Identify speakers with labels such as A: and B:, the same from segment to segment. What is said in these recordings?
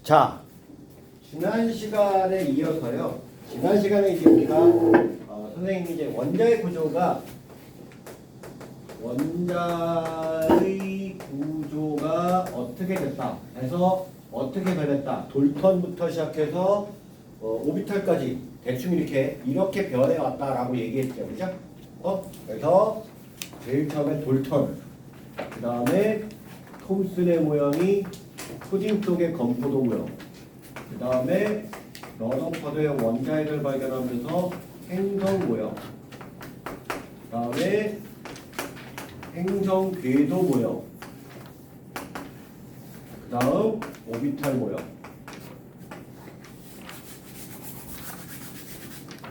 A: 자, 지난 시간에 이어서요. 지난 시간에 이제 우리가 선생님이 이제 원자의 구조가 어떻게 됐다 해서 어떻게 변했다. 돌턴부터 시작해서 오비탈까지 대충 이렇게 변해 왔다라고 얘기했죠, 그죠? 그래서 제일 처음에 돌턴, 그 다음에 톰슨의 모양이 푸딩 속의 건포도 모양, 그 다음에 러더퍼드의 원자핵을 발견하면서 행성 모양, 그 다음에 행성 궤도 모양, 그 다음 오비탈 모양.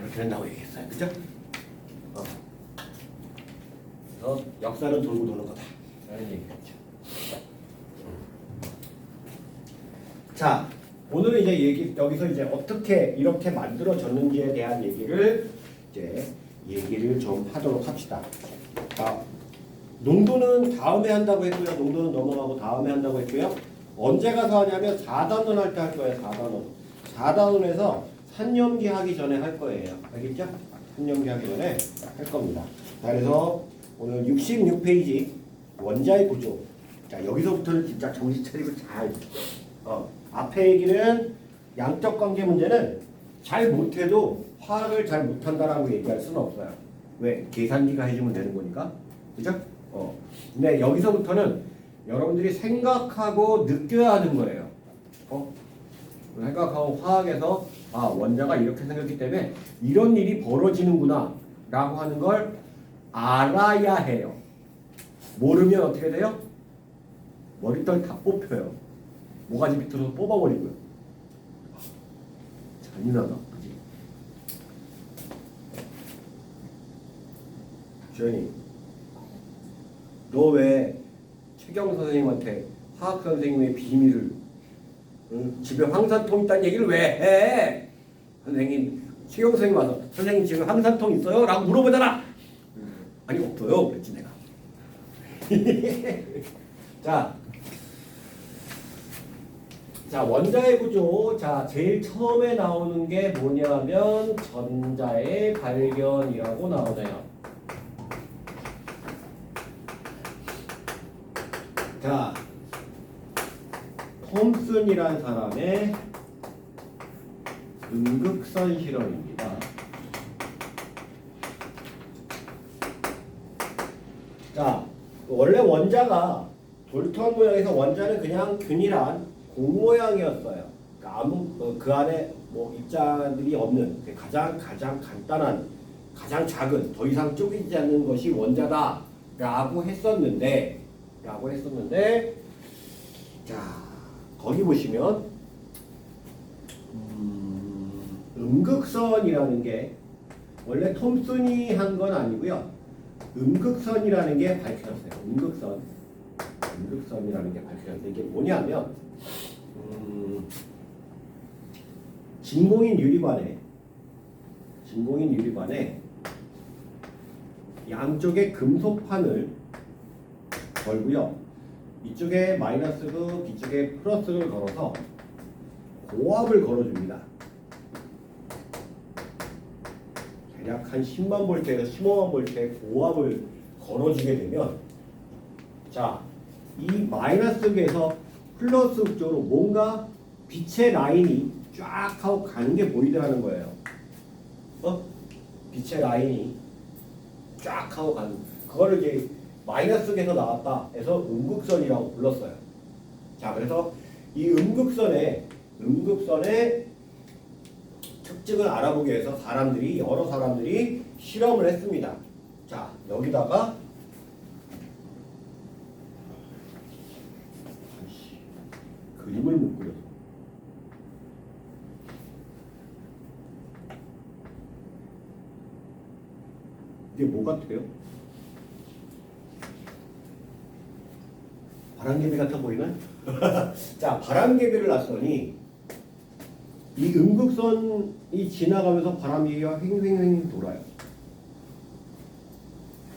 A: 이렇게 된다고 얘기했어요, 그죠? 그래서 역사는 돌고 도는 거다 라는 얘기겠죠. 자, 오늘은 이제 여기서 이제 어떻게 이렇게 만들어졌는지에 대한 얘기를 좀 하도록 합시다. 자, 농도는 다음에 한다고 했고요. 농도는 넘어가고 다음에 한다고 했고요. 언제 가서 하냐면 4단원 할 때 할 거예요. 4단원. 4단원에서 산염기 하기 전에 할 거예요. 알겠죠? 산염기 하기 전에 할 겁니다. 자, 그래서 오늘 66페이지 원자의 구조. 자, 여기서부터는 진짜 정신 차리고 잘 앞에 얘기는 양적 관계 문제는 잘 못해도 화학을 잘 못한다라고 얘기할 수는 없어요. 왜? 계산기가 해주면 되는 거니까. 그죠? 근데 여기서부터는 여러분들이 생각하고 느껴야 하는 거예요. 생각하고 화학에서 원자가 이렇게 생겼기 때문에 이런 일이 벌어지는구나 라고 하는 걸 알아야 해요. 모르면 어떻게 돼요? 머리털 다 뽑혀요. 모가지 밑으로 뽑아버리고요. 잔인하다. 그치? 주연이, 너 왜 최경 선생님한테 화학 선생님의 비밀을 집에 황산통 있다는 얘기를 왜 해? 선생님, 최경 선생님 와서 선생님 집에 황산통 있어요? 라고 물어보잖아. 아니 없어요. 그랬지 내가. 자, 원자의 구조. 자, 제일 처음에 나오는 게 뭐냐면 전자의 발견이라고 나오네요. 자, 톰슨이라는 사람의 음극선 실험입니다. 자, 원래 원자가 돌턴 모양에서 원자는 그냥 균일한 공 모양이었어요. 그러니까 그 안에 뭐 입자들이 없는 가장 간단한, 가장 작은, 더 이상 쪼개지지 않는 것이 원자다라고 했었는데, 자, 거기 보시면 음극선이라는 게 원래 톰슨이 한 건 아니고요. 음극선이라는 게 밝혀졌어요. 음극선이라는 게 밝혀졌어요. 이게 뭐냐면 진공인 유리관에 양쪽에 금속판을 걸고요. 이쪽에 마이너스고 뒤쪽에 플러스를 걸어서 고압을 걸어줍니다. 대략 한 10만 볼트에서 15만 볼트의 고압을 걸어주게 되면, 자, 이 마이너스에서 플러스 쪽으로 뭔가 빛의 라인이 쫙 하고 가는 게 보이더라는 거예요. 빛의 라인이 쫙 하고 가는, 그거를 이제 마이너스에서 나왔다 해서 음극선이라고 불렀어요. 자, 그래서 이 음극선의 특징을 알아보기 위해서 여러 사람들이 실험을 했습니다. 자, 여기다가 그림을 못 그려. 이게 뭐 같아요? 바람개비 같아 보이는? 자, 바람개비를 놨더니 이 음극선이 지나가면서 바람개비가 횡횡 돌아요.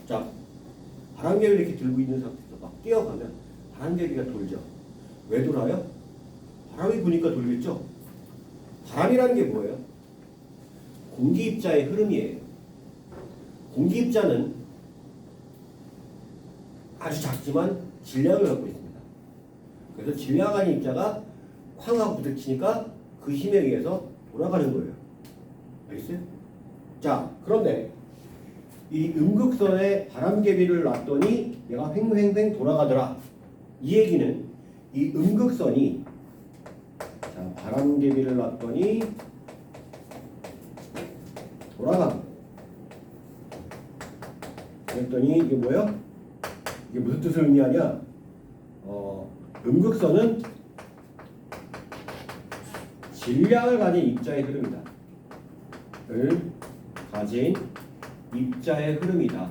A: 자, 바람개비를 이렇게 들고 있는 상태에서 막 뛰어가면 바람개비가 돌죠. 왜 돌아요? 바람이 부니까 돌겠죠? 바람이라는 게 뭐예요? 공기 입자의 흐름이에요. 공기 입자는 아주 작지만 질량을 갖고 있습니다. 그래서 질량 아닌 입자가 쾅하고 부딪히니까 그 힘에 의해서 돌아가는 거예요. 알겠어요? 자, 그런데 이 음극선에 바람개비를 놨더니 얘가 횡횡횡 돌아가더라. 이 얘기는 이 음극선이 자, 바람개비를 놨더니 돌아가. 그랬더니 이게 뭐예요? 이게 무슨 뜻을 의미하냐? 음극선은 질량을 가진 입자의 흐름이다. 을 가진 입자의 흐름이다.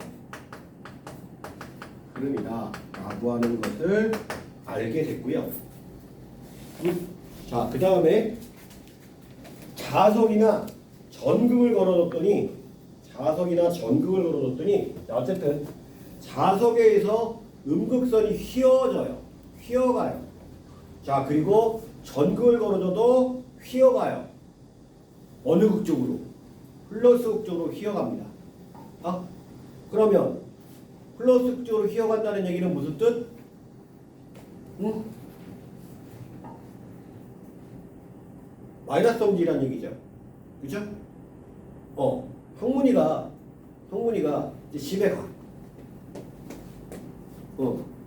A: 라고 하는 것을 알게 됐고요. 자, 그 다음에 자석이나 전극을 걸어뒀더니 어쨌든 자석에 의해서 음극선이 휘어가요. 자, 그리고 전극을 걸어줘도 휘어가요. 어느 극 쪽으로? 플러스 극 쪽으로 휘어갑니다. 그러면 플러스 극 쪽으로 휘어간다는 얘기는 무슨 뜻? 마이너스 성질이라는 얘기죠. 그죠? 형문이가 이제 집에 가.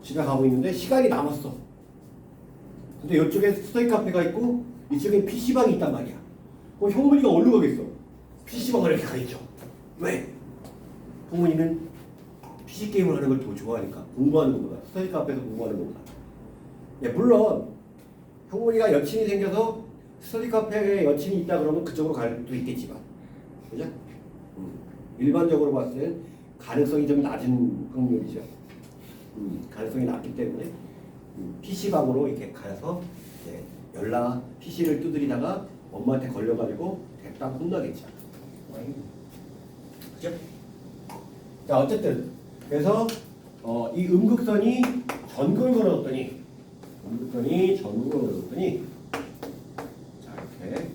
A: 집에 가고 있는데 시간이 남았어. 근데 이쪽에 스터디 카페가 있고 이쪽에 PC방이 있단 말이야. 그럼 형문이가 어디로 가겠어? PC방을 이렇게 가겠죠. 왜? 형문이는 PC 게임을 하는 걸 더 좋아하니까. 공부하는 것보다. 스터디 카페에서 공부하는 것보다. 물론 형문이가 여친이 생겨서 스터디 카페에 여친이 있다 그러면 그쪽으로 갈 수도 있겠지만, 그죠? 일반적으로 봤을 때 가능성이 좀 낮은 확률이죠. 가능성이 낮기 때문에 PC방으로 이렇게 가서 PC를 두드리다가 엄마한테 걸려가지고 대딱 혼나겠죠. 그죠? 자, 어쨌든 그래서 이 음극선이 전극을 걸어뒀더니 자, 이렇게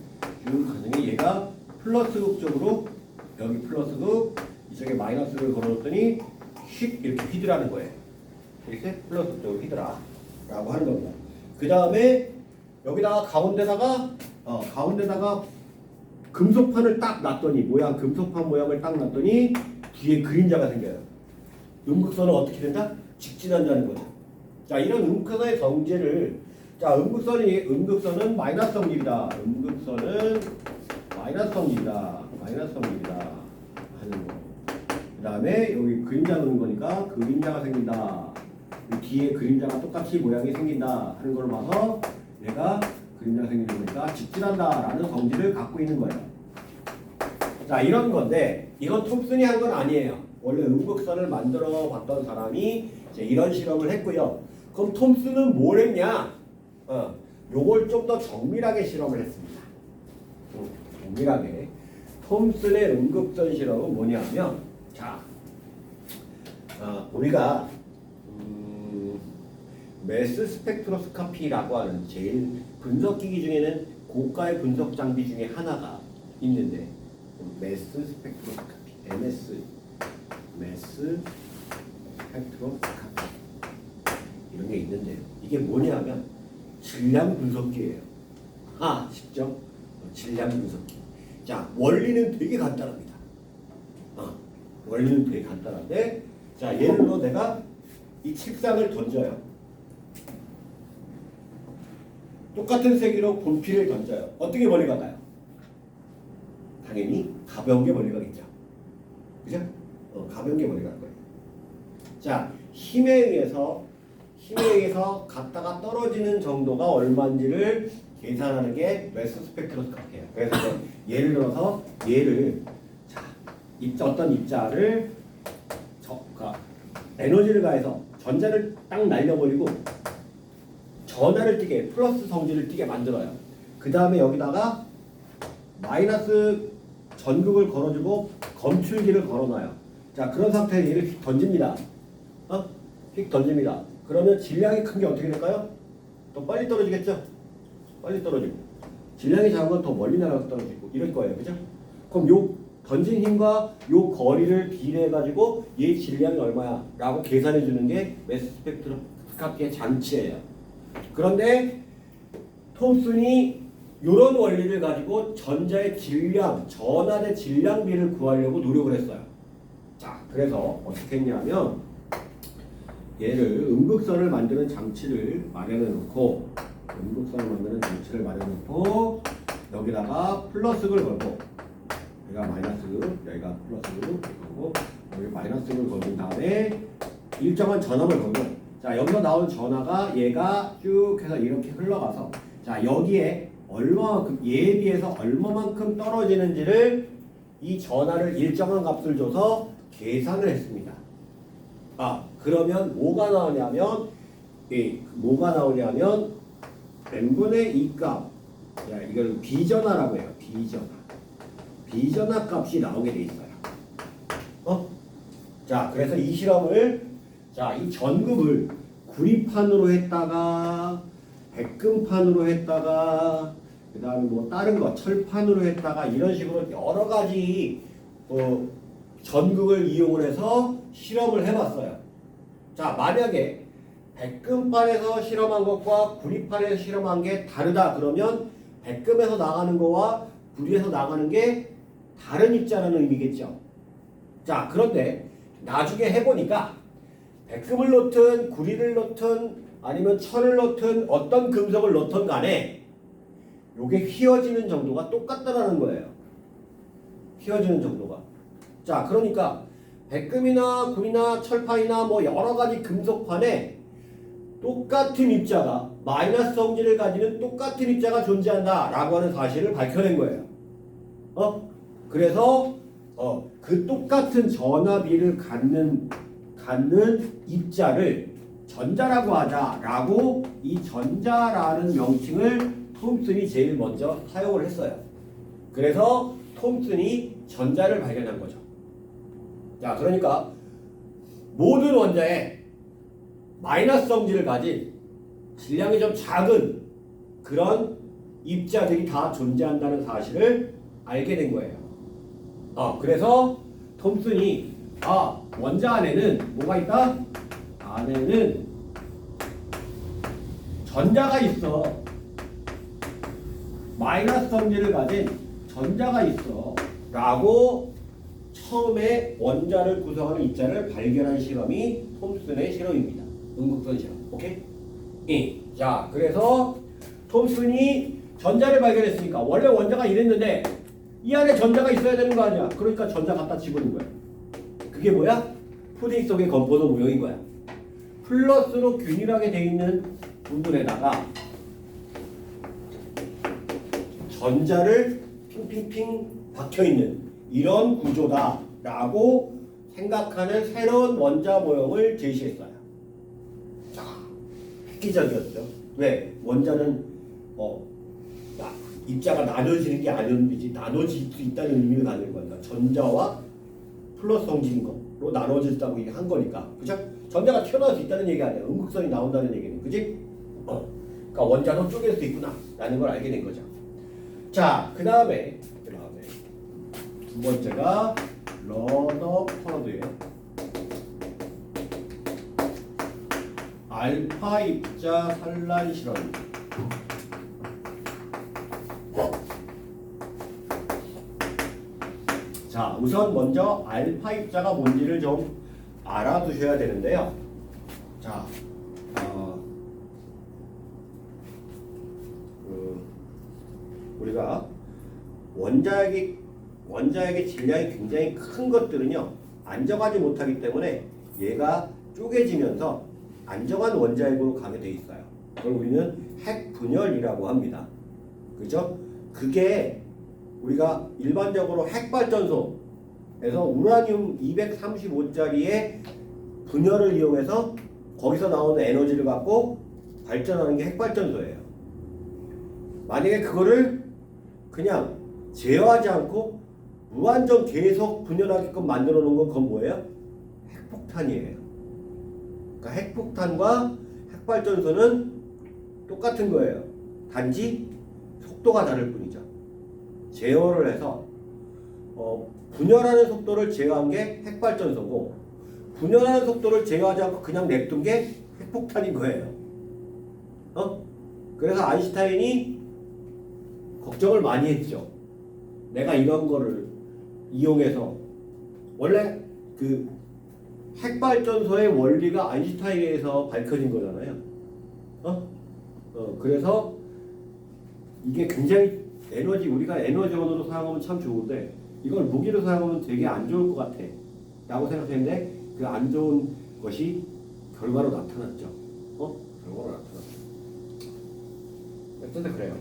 A: 쭉 가더니 얘가 플러스극 쪽으로 여기 플러스극 이쪽에 마이너스를 걸어뒀더니 이렇게 휘두라는 거예요. 이렇게 플러스 쪽으로 휘두라 라고 하는 겁니다. 그 다음에 여기다가 가운데다가 금속판을 딱 놨더니 금속판 모양을 딱 놨더니 뒤에 그림자가 생겨요. 음극선은 어떻게 된다? 직진한다는 거죠. 자, 이런 음극선의 성질을 음극선은 마이너스 성질이다. 음극선은 마이너스 성질이다 하는 거. 그 다음에 여기 그림자 넣는 거니까 그림자가 생긴다. 뒤에 그림자가 똑같이 모양이 생긴다 하는 걸 봐서 얘가 그림자가 생기는 거니까 직진한다 라는 성질을 갖고 있는 거예요. 자, 이런 건데 이건 톰슨이 한 건 아니에요. 원래 음극선을 만들어 봤던 사람이 이제 이런 실험을 했고요. 그럼 톰슨은 뭘 했냐? 요걸 좀 더 정밀하게 실험을 했습니다. 정밀하게. 톰슨의 음극선 실험은 뭐냐면, 자, 우리가 매스 스펙트로스코피라고 하는 제일 분석기기 중에는 고가의 분석 장비 중에 하나가 있는데, 매스 스펙트로스코피, 매스 스펙트로스코피 이런 게 있는데요. 이게 뭐냐면 질량 분석기예요. 쉽죠? 질량 분석기. 자, 원리는 되게 간단합니다. 원리는 되게 간단한데, 자, 예를 들어 내가 이 책상을 던져요. 똑같은 세기로 분필을 던져요. 어떻게 멀리 가나요? 당연히 가벼운 게 멀리 가겠죠. 그죠? 가벼운 게 멀리 갈 거예요. 자, 힘에 의해서 갔다가 떨어지는 정도가 얼마인지를 계산하는 게 매스 스펙트로스코피예요. 그래서 예를 들어서 어떤 입자를 에너지를 가해서 전자를 딱 날려버리고 전하를 띄게 플러스 성질을 띄게 만들어요. 그 다음에 여기다가 마이너스 전극을 걸어주고 검출기를 걸어놔요. 자, 그런 상태에 얘를 휙 던집니다. 휙 던집니다. 그러면 질량이 큰 게 어떻게 될까요? 더 빨리 떨어지겠죠? 빨리 떨어지고 질량이 작은 건 더 멀리 날아가서 떨어지고 이럴 거예요. 그죠? 그럼 요 던진 힘과 요 거리를 비례해 가지고 얘 질량이 얼마야 라고 계산해 주는 게 매스 스펙트로스코피의 장치예요. 그런데 톰슨이 이런 원리를 가지고 전자의 질량, 전하대 질량비를 구하려고 노력을 했어요. 자, 그래서 어떻게 했냐면 얘를 음극선을 만드는 장치를 마련해 놓고 여기다가 플러스를 걸고 여기가 마이너스, 여기가 플러스 걸고 여기 마이너스를 걸은 다음에 일정한 전압을 걸고 자, 여기서 나온 전하가 얘가 쭉 해서 이렇게 흘러가서 자, 여기에 얼마만큼 얘에 비해서 얼마만큼 떨어지는지를 이 전하를 일정한 값을 줘서 계산을 했습니다. 아, 그러면 뭐가 나오냐면 n분의 2 값, 야, 이걸 비전하라고 해요. 비전하 값이 나오게 돼 있어요. 자, 그래서 이 실험을 자, 이 전극을 구리판으로 했다가 백금판으로 했다가 그 다음에 뭐 다른 거 철판으로 했다가 이런 식으로 여러 가지 전극을 이용을 해서 실험을 해봤어요. 자, 만약에 백금판에서 실험한 것과 구리판에서 실험한 게 다르다 그러면 백금에서 나가는 거와 구리에서 나가는 게 다른 입자라는 의미겠죠. 자, 그런데 나중에 해보니까 백금을 넣든 구리를 넣든 아니면 철을 넣든 어떤 금속을 넣든 간에 요게 휘어지는 정도가 똑같다라는 거예요. 휘어지는 정도가. 자, 그러니까 백금이나 구리나 철판이나 뭐 여러 가지 금속판에 똑같은 입자가 마이너스 성질을 가지는 똑같은 입자가 존재한다라고 하는 사실을 밝혀낸 거예요. 그래서 그 똑같은 전압비를 갖는 입자를 전자라고 하자라고 이 전자라는 명칭을 톰슨이 제일 먼저 사용을 했어요. 그래서 톰슨이 전자를 발견한 거죠. 자, 그러니까 모든 원자에 마이너스 성질을 가진 질량이 좀 작은 그런 입자들이 다 존재한다는 사실을 알게 된 거예요. 그래서 톰슨이 원자 안에는 뭐가 있다? 안에는 전자가 있어. 마이너스 성질을 가진 전자가 있어. 라고 처음에 원자를 구성하는 입자를 발견한 실험이 톰슨의 실험입니다. 음극선 실험. 오케이? 자, 그래서 톰슨이 전자를 발견했으니까 원래 원자가 이랬는데 이 안에 전자가 있어야 되는 거 아니야. 그러니까 전자 갖다 집어넣은 거야. 그게 뭐야? 푸딩 속의 건포도 모형인 거야. 플러스로 균일하게 돼 있는 부분에다가 전자를 핑핑핑 박혀있는 이런 구조다라고 생각하는 새로운 원자 모형을 제시했어요. 자, 획기적이었죠. 왜? 원자는 입자가 나눠지는 게 아니었는지 나눠질 수 있다는 의미를 갖는 거니까 전자와 플러스 성질로 나눠진다고 한 거니까, 그죠? 전자가 튀어나올 수 있다는 얘기 아니야. 음극선이 나온다는 얘기는, 그지? 그러니까 원자도 쪼갤 수 있구나라는 걸 알게 된 거죠. 자, 그 다음에 두 번째가 러더퍼드예요. 알파 입자 산란 실험입니다. 자, 우선 먼저 알파 입자가 뭔지를 좀 알아두셔야 되는데요. 자, 우리가 원자핵의 질량이 굉장히 큰 것들은요, 안정하지 못하기 때문에 얘가 쪼개지면서 안정한 원자핵으로 가게 돼 있어요. 그걸 우리는 핵분열이라고 합니다. 그죠? 그게 우리가 일반적으로 핵발전소에서 우라늄 235짜리의 분열을 이용해서 거기서 나오는 에너지를 갖고 발전하는 게 핵발전소예요. 만약에 그거를 그냥 제어하지 않고 무한정 계속 분열하게끔 만들어 놓은 건 그건 뭐예요? 핵폭탄이에요. 그러니까 핵폭탄과 핵발전소는 똑같은 거예요. 단지 속도가 다를 뿐이죠. 제어를 해서 분열하는 속도를 제어한 게 핵발전소고 분열하는 속도를 제어하지 않고 그냥 냅둔 게 핵폭탄인 거예요. 그래서 아인슈타인이 걱정을 많이 했죠. 내가 이런 거를 이용해서 원래 그 핵발전소의 원리가 아인슈타인에서 밝혀진 거잖아요. 그래서 이게 굉장히 우리가 에너지원으로 사용하면 참 좋은데 이걸 무기로 사용하면 되게 안 좋을 것 같아 라고 생각했는데 그 안 좋은 것이 결과로 나타났죠. 결과로 나타났죠. 어쨌든 그래요.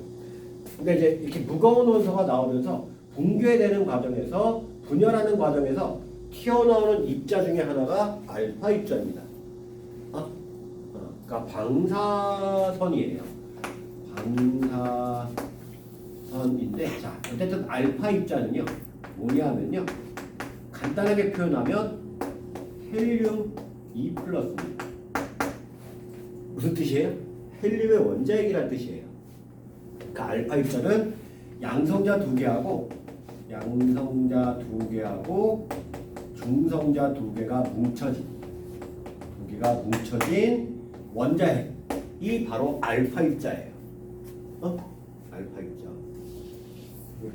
A: 근데 이제 이렇게 무거운 원소가 나오면서 붕괴되는 과정에서 분열하는 과정에서 튀어나오는 입자 중에 하나가 알파 입자입니다. 그러니까 방사선이에요. 방사선인데 자 어쨌든 알파 입자는요 뭐냐면요 간단하게 표현하면 헬륨 2 플러스입니다. 무슨 뜻이에요? 헬륨의 원자핵이라는 뜻이에요. 그러니까 알파 입자는 양성자 2개하고 중성자 2개가 뭉쳐진 원자핵이 바로 알파 입자예요. 알파 입자.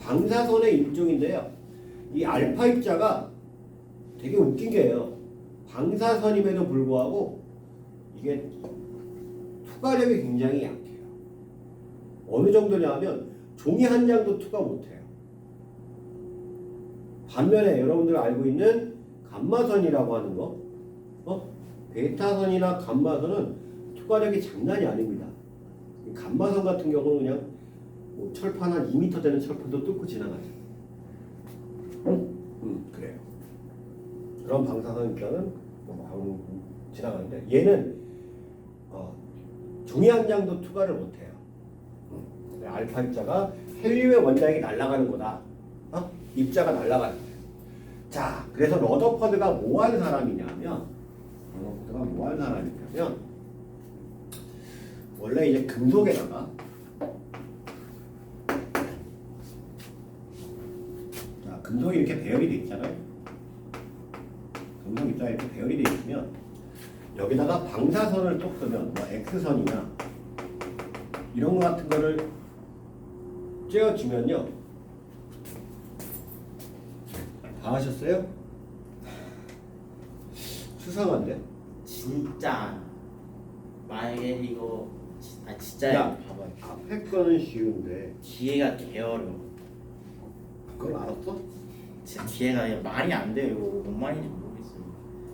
A: 방사선의 일종인데요. 이 알파 입자가 되게 웃긴 게요. 방사선임에도 불구하고 이게 투과력이 굉장히 약해요. 어느 정도냐면 종이 한 장도 투과 못해요. 반면에 여러분들 알고 있는 감마선이라고 하는 거, 베타선이나 감마선은 투과력이 장난이 아닙니다. 감마선 같은 경우는 그냥 뭐 철판 한 2m 되는 철판도 뚫고 지나가죠. 그래요. 그런 방사선 입자는 지나가는데 얘는 종이 한 장도 투과를 못해요. 알파 입자가 헬륨의 원자핵이 날아가는 거다. 입자가 날아가는 거예요. 자, 그래서 러더퍼드가 뭐 하는 사람이냐면 원래 이제 금속에다가 자, 금속이 이렇게 배열이 돼 있잖아요. 금속 입자에 이렇게 배열이 돼 있으면 여기다가 방사선을 또 쓰면 뭐 X선이나 이런 거 같은 거를 쬐어주면요. 다 하셨어요? 수상한데?
B: 진짜 만약에 이거 진짜
A: 야,
B: 봐봐요.
A: 앞에 거는 쉬운데
B: 뒤에가 개어려워.
A: 그걸 알았어?
B: 제 뒤에가 말이 안 돼요. 이거 뭔 말인지 모르겠어요.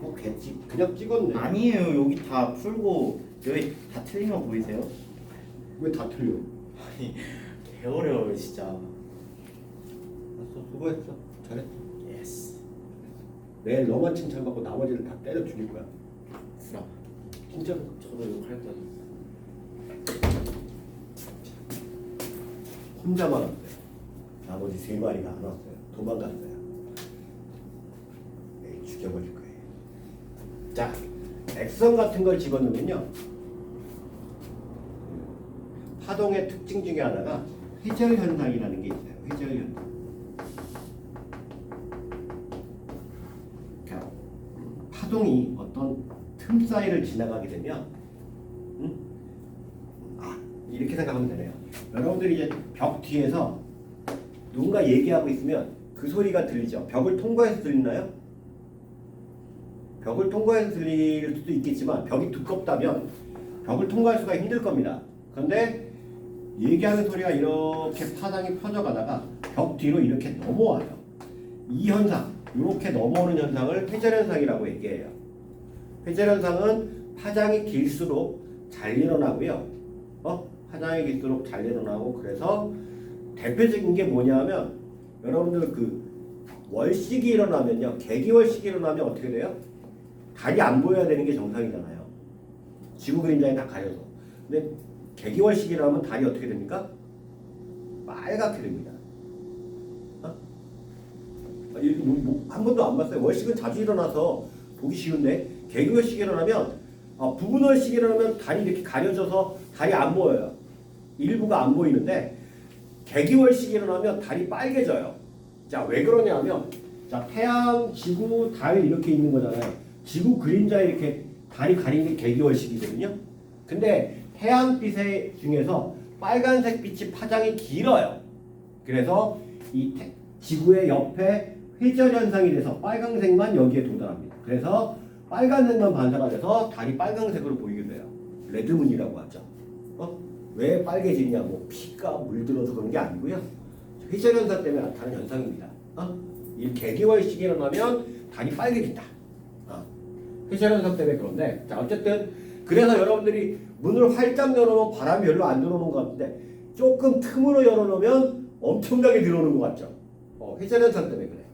A: 뭐 그냥 찍었네.
B: 아니에요. 여기 다 풀고 여기 다 틀린 거 보이세요?
A: 왜 다 틀려?
B: 아니 개어려워요 진짜.
A: 알았어, 수고했어. 잘했어.
B: 예스.
A: 내일 너만 칭찬받고 나머지를 다 때려 죽일 거야.
B: 구라.
A: 진짜로.
B: 저도 욕할 거예요.
A: 혼자만 왔어요. 나머지 3마리가 안 왔어요. 도망갔어요. 내일 죽여버릴 거예요. 자, 액선 같은 걸 집어넣으면요. 파동의 특징 중에 하나가 회절 현상이라는 게 있어요. 회절 현상. 그러니까 파동이 어떤 틈 사이를 지나가게 되면 이렇게 생각하면 되네요. 여러분들이 이제 벽 뒤에서 누군가 얘기하고 있으면 그 소리가 들리죠. 벽을 통과해서 들리나요? 벽을 통과해서 들릴 수도 있겠지만 벽이 두껍다면 벽을 통과할 수가 힘들 겁니다. 그런데 얘기하는 소리가 이렇게 파장이 퍼져가다가 벽 뒤로 이렇게 넘어와요. 이 현상, 이렇게 넘어오는 현상을 회절현상이라고 얘기해요. 회절현상은 파장이 길수록 잘 일어나고요. 파장이 길수록 잘 일어나고 그래서 대표적인 게 뭐냐면 여러분들 그 월식이 일어나면요. 개기월식이 일어나면 어떻게 돼요? 달이 안 보여야 되는 게 정상이잖아요. 지구 그림자에 다 가려서. 근데 개기월식이 일어나면 달이 어떻게 됩니까? 빨갛게 됩니다. 한 번도 안 봤어요. 월식은 자주 일어나서 보기 쉬운데 개기월식이 일어나면 부분월식이 일어나면 달이 이렇게 가려져서 달이 안 보여요. 일부가 안 보이는데 개기월식이 일어나면 달이 빨개져요. 자, 왜 그러냐면 자, 태양, 지구, 달 이렇게 있는 거잖아요. 지구 그림자에 이렇게 달이 가린 게 개기월식이거든요. 근데 태양빛의 중에서 빨간색 빛이 파장이 길어요. 그래서 이 지구의 옆에 회절 현상이 돼서 빨간색만 여기에 도달합니다. 그래서 빨간색만 반사가 돼서 달이 빨간색으로 보이게 돼요. 레드문이라고 하죠. 왜 빨개지냐? 뭐 피가 물들어서 그런 게 아니고요. 회절 현상 때문에 나타나는 현상입니다. 이 개기월식이 일어나면 달이 빨개진다. 회절 현상 때문에 그런데 자 어쨌든 그래서 여러분들이 문을 활짝 열어놓으면 바람이 별로 안 들어오는 것 같은데 조금 틈으로 열어놓으면 엄청나게 들어오는 것 같죠. 회절 현상 때문에 그래요.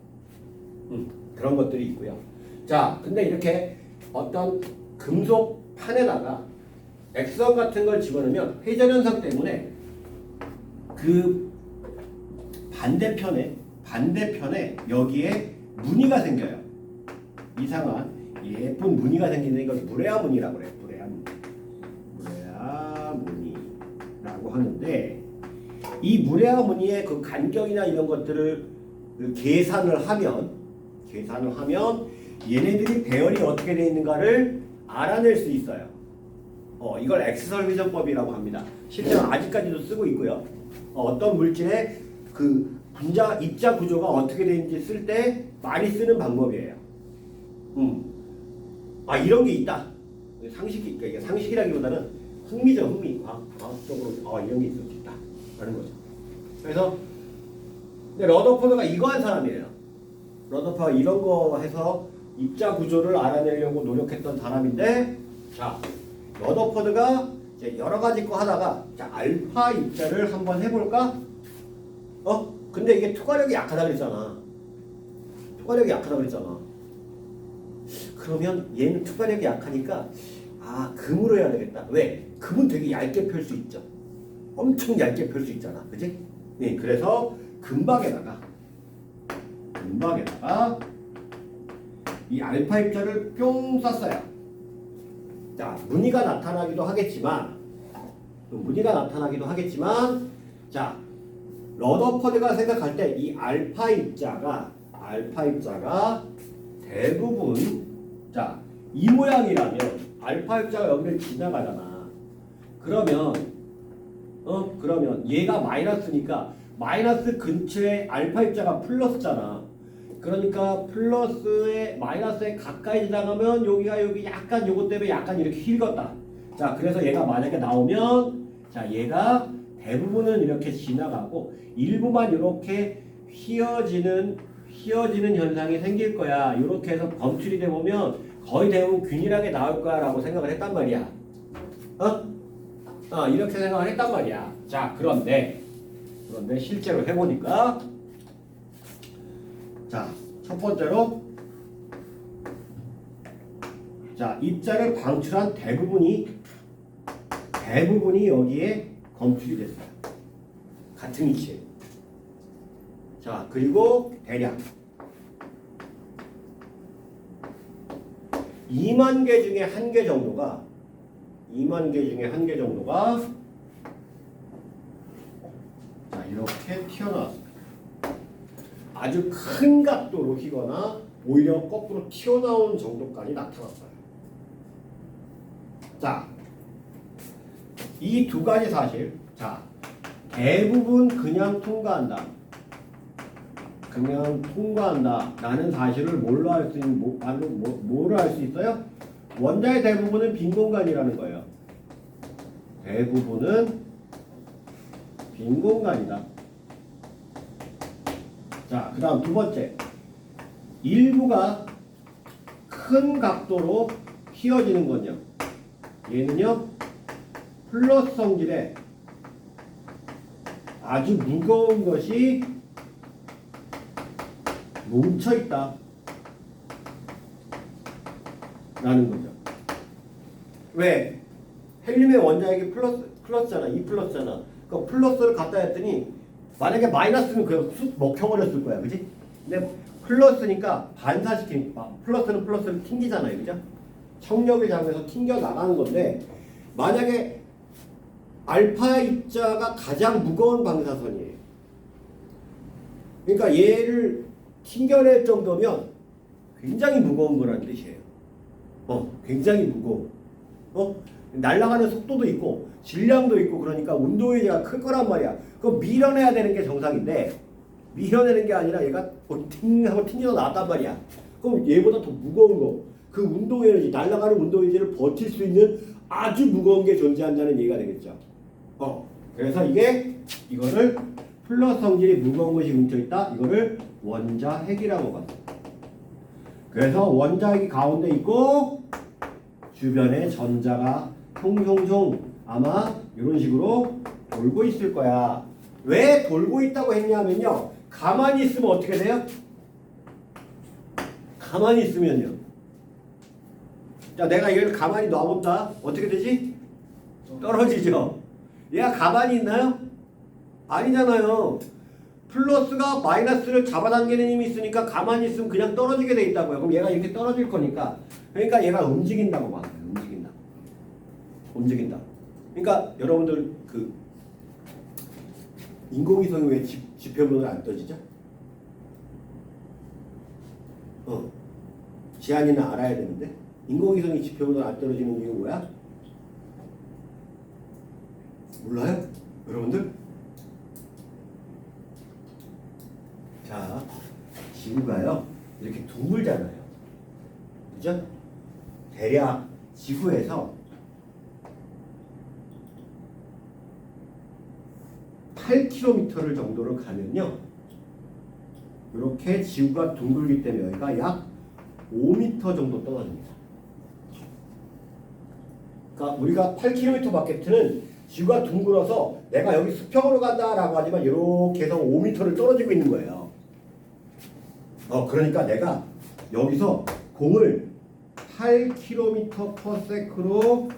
A: 그런 것들이 있고요. 자, 근데 이렇게 어떤 금속 판에다가 액선 같은 걸 집어넣으면 회절 현상 때문에 그 반대편에 여기에 무늬가 생겨요. 이상한 예쁜 무늬가 생기는 이걸 무레아 무늬라고 그래요. 무레아 무늬라고 하는데 이 무레아 무늬의 그 간격이나 이런 것들을 계산을 하면 얘네들이 배열이 어떻게 되어 있는가를 알아낼 수 있어요. 이걸 엑스설비전법이라고 합니다. 실제로 아직까지도 쓰고 있고요. 어떤 물질의 그 입자 구조가 어떻게 되는지 쓸 때 많이 쓰는 방법이에요. 이런 게 있다. 상식이, 그러니까 이게 상식이라기보다는 흥미죠, 흥미. 과학적으로 이런 게 있을 수 있다. 라는 거죠. 그래서 근데 러더포드가 이거 한 사람이에요. 러더포드가 이런 거 해서 입자 구조를 알아내려고 노력했던 사람인데, 자, 러더포드가 이제 여러 가지 거 하다가 자, 알파 입자를 한번 해볼까? 근데 이게 투과력이 약하다 그랬잖아. 그러면 얘는 투과력이 약하니까 금으로 해야 되겠다. 왜? 금은 되게 얇게 펼 수 있죠. 엄청 얇게 펼 수 있잖아. 그치? 네, 그래서 금박에다가 이 알파 입자를 뿅 쐈어요. 자, 무늬가 나타나기도 하겠지만 자, 러더퍼드가 생각할 때 이 알파 입자가 대부분 자, 이 모양이라면 알파 입자가 여기를 지나가잖아. 그러면 얘가 마이너스니까 마이너스 근처에 알파 입자가 플러스잖아. 그러니까 마이너스에 가까이 지나가면 여기 약간 요것 때문에 약간 이렇게 휘었다. 자, 그래서 얘가 만약에 나오면 자, 얘가 대부분은 이렇게 지나가고 일부만 이렇게 휘어지는 현상이 생길 거야. 이렇게 해서 검출이 돼 보면 거의 대부분 균일하게 나올 거야라고 생각을 했단 말이야. 이렇게 생각을 했단 말이야. 자, 그런데 실제로 해보니까 자, 첫 번째로 자, 입자를 방출한 대부분이 여기에 검출이 됐어요. 같은 위치에. 자, 그리고 대략 2만 개 중에 1개 정도가 자, 이렇게 튀어나왔습니다. 아주 큰 각도로 휘거나 오히려 거꾸로 튀어나온 정도까지 나타났어요. 자, 이 두 가지 사실, 자, 대부분 그냥 통과한다 라는 사실을 뭘로 할 수 있어요? 원자의 대부분은 빈 공간이라는 거예요. 대부분은 빈 공간이다. 자, 그 다음 두 번째, 일부가 큰 각도로 휘어지는 건요. 얘는요, 플러스 성질에 아주 무거운 것이 뭉쳐있다 라는 거죠. 왜? 헬륨의 원자핵이 플러스잖아. 2+잖아. 그 플러스를 갖다 했더니 만약에 마이너스는 그냥 쑥 먹혀버렸을 거야. 그지? 근데 플러스니까 반사시키니까 플러스는 플러스를 튕기잖아요. 그죠? 청력을 잡으면서 튕겨 나가는 건데 만약에 알파 입자가 가장 무거운 방사선이에요. 그러니까 얘를 튕겨낼 정도면 굉장히 무거운 거라는 뜻이에요. 굉장히 무거워. 날아가는 속도도 있고 질량도 있고 그러니까 운동의제가 클 거란 말이야. 그럼 밀어내야 되는 게 정상인데 밀어내는 게 아니라 얘가 팅 하고 튕겨 나왔단 말이야. 그럼 얘보다 더 무거운 거, 그 운동에너지, 날아가는 운동에너지를 버틸 수 있는 아주 무거운 게 존재한다는 얘기가 되겠죠. 그래서 이거를 플러스 성질이 무거운 것이 뭉쳐있다. 이거를 원자핵이라고 합니다. 그래서 원자핵이 가운데 있고 주변에 전자가 송송송 아마 이런 식으로 돌고 있을 거야. 왜 돌고 있다고 했냐면요. 가만히 있으면 어떻게 돼요? 가만히 있으면요. 자, 내가 이걸 가만히 놔본다. 어떻게 되지? 떨어지죠. 얘가 가만히 있나요? 아니잖아요. 플러스가 마이너스를 잡아당기는 힘이 있으니까 가만히 있으면 그냥 떨어지게 돼 있다고요. 그럼 얘가 이렇게 떨어질 거니까. 그러니까 얘가 움직인다고 봐요. 움직인다. 그러니까 여러분들 그 인공위성이 왜 지표면을 안 떠지죠? 지안이는 알아야 되는데 인공위성이 지표면을 안 떨어지는 이유 뭐야? 몰라요? 여러분들? 자, 지구가요 이렇게 둥글잖아요. 그죠? 대략 지구에서 8km를 정도를 가면요. 이렇게 지구가 둥글기 때문에 여기가 약 5m 정도 떨어집니다. 그러니까 우리가 8km 밖에는 지구가 둥글어서 내가 여기 수평으로 간다라고 하지만 이렇게 해서 5m를 떨어지고 있는 거예요. 그러니까 내가 여기서 공을 8km/s로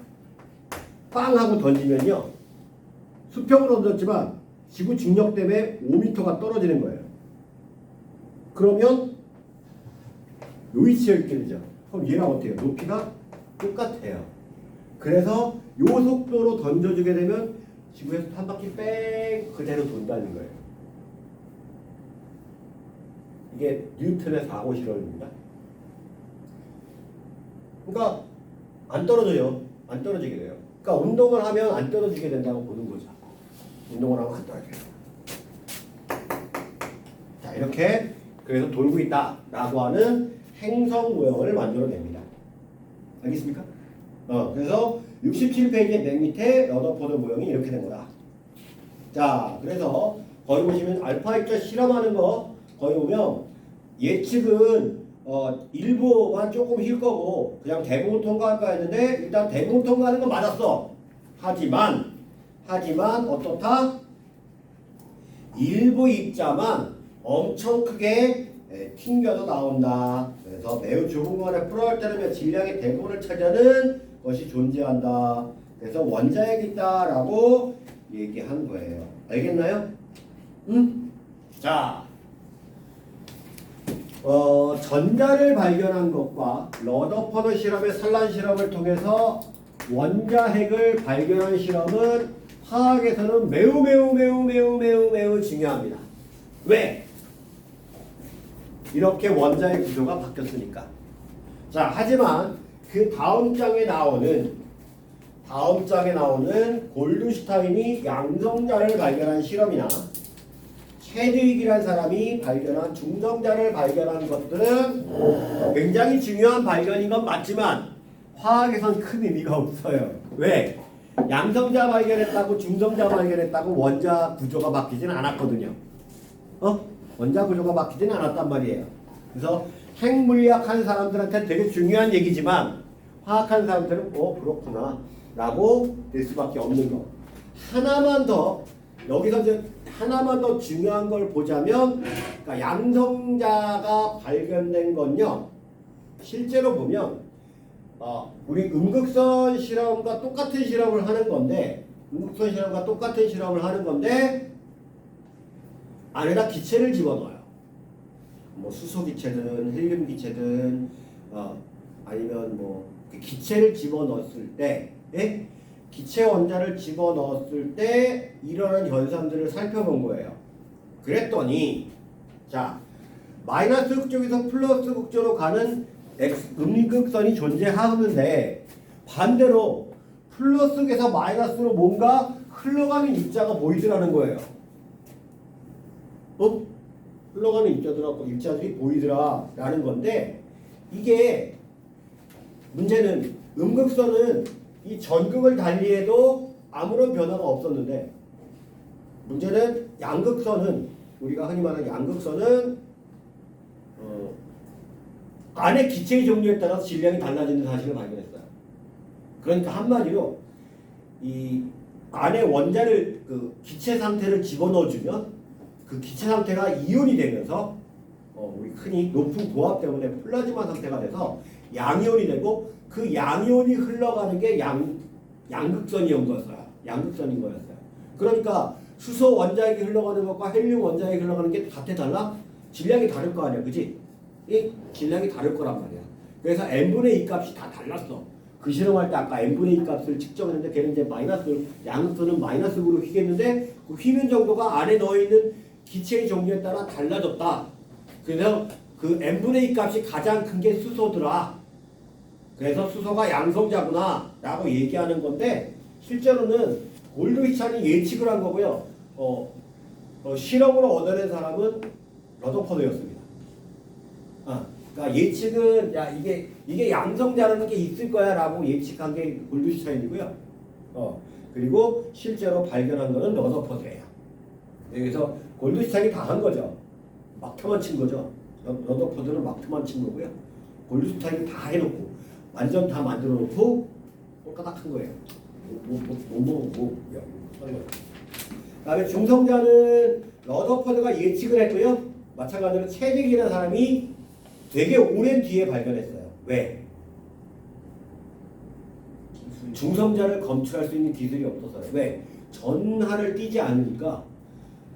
A: 빵 하고 던지면요. 수평으로 던졌지만 지구 중력 때문에 5m가 떨어지는 거예요. 그러면 요 위치에 있게 되죠. 그럼 얘랑 어때요? 높이가 똑같아요. 그래서 요 속도로 던져주게 되면 지구에서 한 바퀴 뺑 그대로 돈다는 거예요. 이게 뉴턴의 사고 실험입니다. 그러니까 안 떨어져요. 안 떨어지게 돼요. 그러니까 운동을 하면 안 떨어지게 된다고 보는 거죠. 운동을 하면 안 떨어져요. 자, 이렇게 그래서 돌고 있다라고 하는 행성 모형을 만들어냅니다. 알겠습니까? 그래서 67페이지 맨 밑에 러더포드 모형이 이렇게 된 거다. 자, 그래서 거기 보시면 알파 입자 실험하는 거 거기 보면 예측은 일부만 조금 힐 거고 그냥 대부분 통과할까 했는데 일단 대부분 통과하는 건 맞았어. 하지만 어떻다? 일부 입자만 엄청 크게 튕겨서 나온다. 그래서 매우 좁은 공간에 풀어갈 때는 질량의 대부분을 차지하는 것이 존재한다. 그래서 원자핵이 있다라고 얘기한 거예요. 알겠나요? 응? 자, 전자를 발견한 것과 러더퍼드 실험의 산란 실험을 통해서 원자핵을 발견한 실험은 화학에서는 매우 중요합니다. 왜? 이렇게 원자의 구조가 바뀌었으니까. 자, 하지만 그 다음 장에 나오는 골드슈타인이 양성자를 발견한 실험이나 체드윅이라는 사람이 발견한 중성자를 발견한 것들은 굉장히 중요한 발견인 건 맞지만 화학에선 큰 의미가 없어요. 왜? 양성자 발견했다고 중성자 발견했다고 원자 구조가 바뀌진 않았거든요. 원자 구조가 바뀌진 않았단 말이에요. 그래서 핵물리학 한 사람들한테 되게 중요한 얘기지만 화학한 사람들은 그렇구나 라고 될 수밖에 없는 거. 하나만 더 여기서 이제 하나만 더 중요한 걸 보자면 그러니까 양성자가 발견된 건요. 실제로 보면 우리 음극선 실험과 똑같은 실험을 하는 건데 안에다 기체를 집어넣어요. 뭐 수소 기체든 헬륨 기체든 아니면 뭐 기체를 집어넣었을 때 기체 원자를 집어넣었을 때 일어나는 현상들을 살펴본 거예요. 그랬더니 자, 마이너스 극쪽에서 플러스 극쪽으로 가는 음극선이 존재하는데 반대로 플러스에서 마이너스로 뭔가 흘러가는 입자가 보이더라는 거예요. 흘러가는 입자들이 보이더라라는 건데 이게 문제는 음극선은 이 전극을 달리해도 아무런 변화가 없었는데 문제는 양극선은 우리가 흔히 말하는 양극선은 안의 기체의 종류에 따라서 질량이 달라지는 사실을 발견했어요. 그러니까 한마디로 이 안에 원자를 그 기체 상태를 집어넣어주면 그 기체 상태가 이온이 되면서 우리 흔히 높은 고압 때문에 플라즈마 상태가 돼서 양이온이 되고 그 양이온이 흘러가는 게 양극선인 거였어요. 그러니까 수소 원자액이 흘러가는 것과 헬륨 원자액이 흘러가는 게 같아 달라? 질량이 다를 거 아니야, 그지? 이 질량이 다를 거란 말이야. 그래서 n분의 2 값이 다 달랐어. 그 실험할 때 아까 n분의 2 값을 측정했는데 걔는 이제 마이너스, 양극선은 마이너스로 휘겠는데 그 휘는 정도가 안에 넣어있는 기체의 종류에 따라 달라졌다. 그래서 그 n분의 2 값이 가장 큰 게 수소더라. 그래서 수소가 양성자구나 라고 얘기하는 건데 실제로는 골드휘찬이 예측을 한 거고요. 실험으로 얻어낸 사람은 러더퍼드였습니다. 그러니까 예측은 이게 양성자라는 게 있을 거야라고 예측한 게 골드휘찬이고요. 그리고 실제로 발견한 거는 러더퍼드예요. 그래서 골드휘찬이 다 한 거죠. 막터만 친 거죠. 러더퍼드는 막터만 친 거고요. 골드휘찬이 다 해놓고 완전 다 만들어 놓고 똑같은 거예요. 그다음에 중성자는 러더퍼드가 예측을 했고요. 마찬가지로 체릭이라는 사람이 되게 오랜 뒤에 발견했어요. 왜? 중성자를 검출할 수 있는 기술이 없어서요. 왜? 전하를 띄지 않으니까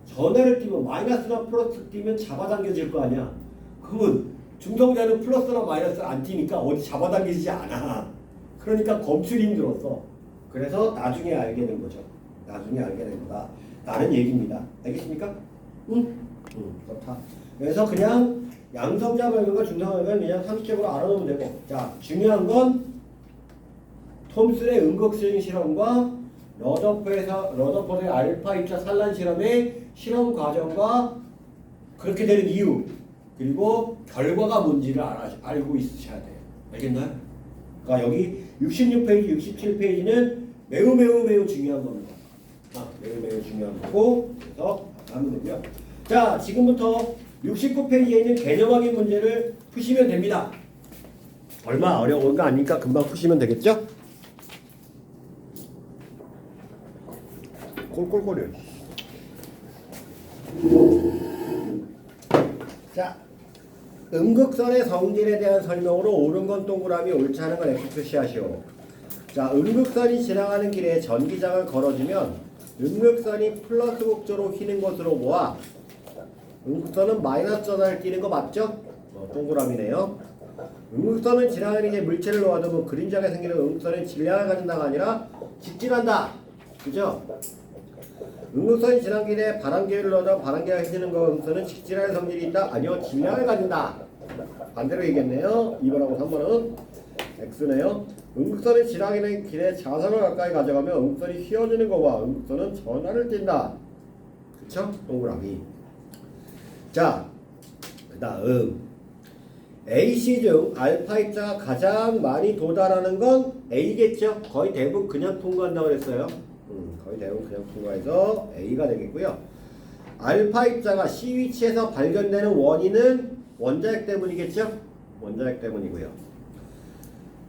A: 전하를 띄면 마이너스나 플러스 띄면 잡아당겨질 거 아니야. 그러면 중성자는 플러스나 마이너스를 안 띄니까 어디 잡아당기지 않아. 그러니까 검출이 힘들었어. 그래서 나중에 알게 된 거죠. 나중에 알게 된 거다. 라는 얘기입니다. 알겠습니까? 그렇다. 그래서 그냥 양성자 발견과 중성자 발견 그냥 상식적으로 알아놓으면 되고 자 중요한 건 톰슨의 음극스윙 실험과 러더퍼드의 알파 입자 산란 실험의 실험 과정과 그렇게 되는 이유 그리고 결과가 뭔지를 알고 있으셔야 돼요. 알겠나요? 그러니까 여기 66페이지, 67페이지는 매우 중요한 겁니다. 매우 중요한 거고 그래서 하면 되고요. 자, 지금부터 69페이지에 있는 개념 확인 문제를 푸시면 됩니다. 얼마 어려운 거 아니니까 금방 푸시면 되겠죠? 꼴꼴꼴이요. 자, 음극선의 성질에 대한 설명으로 옳은 건 동그라미, 옳지 않은 건 X 표시하시오. 자, 음극선이 지나가는 길에 전기장을 걸어주면 음극선이 플러스 극조로 휘는 것으로 보아 음극선은 마이너스 전하를 띄는 거 맞죠? 동그라미네요. 음극선은 지나가는 길에 물체를 놓아두면 그림자가 생기는 음극선은 질량을 가진다가 아니라 직진한다. 그죠? 음극선이 지난 길에 바람기를 넣어서 바람기가 휘는 거 음극선은 직진하는 성질이 있다? 아니요, 질량을 가진다. 반대로 얘기했네요. 2번하고 3번은 X네요. 음극선이 지나가는 길에 자선을 가까이 가져가면 음극선이 휘어지는 거와 음극선은 전하를 띈다. 그쵸? 동그라미. 자, 그 다음 AC 중 알파 입자가 가장 많이 도달하는 건 A겠죠? 거의 대부분 그냥 통과한다고 그랬어요. 거의 대부분 그냥 통과해서 A가 되겠고요. 알파 입자가 C 위치에서 발견되는 원인은 원자핵 때문이겠죠? 원자핵 때문이고요.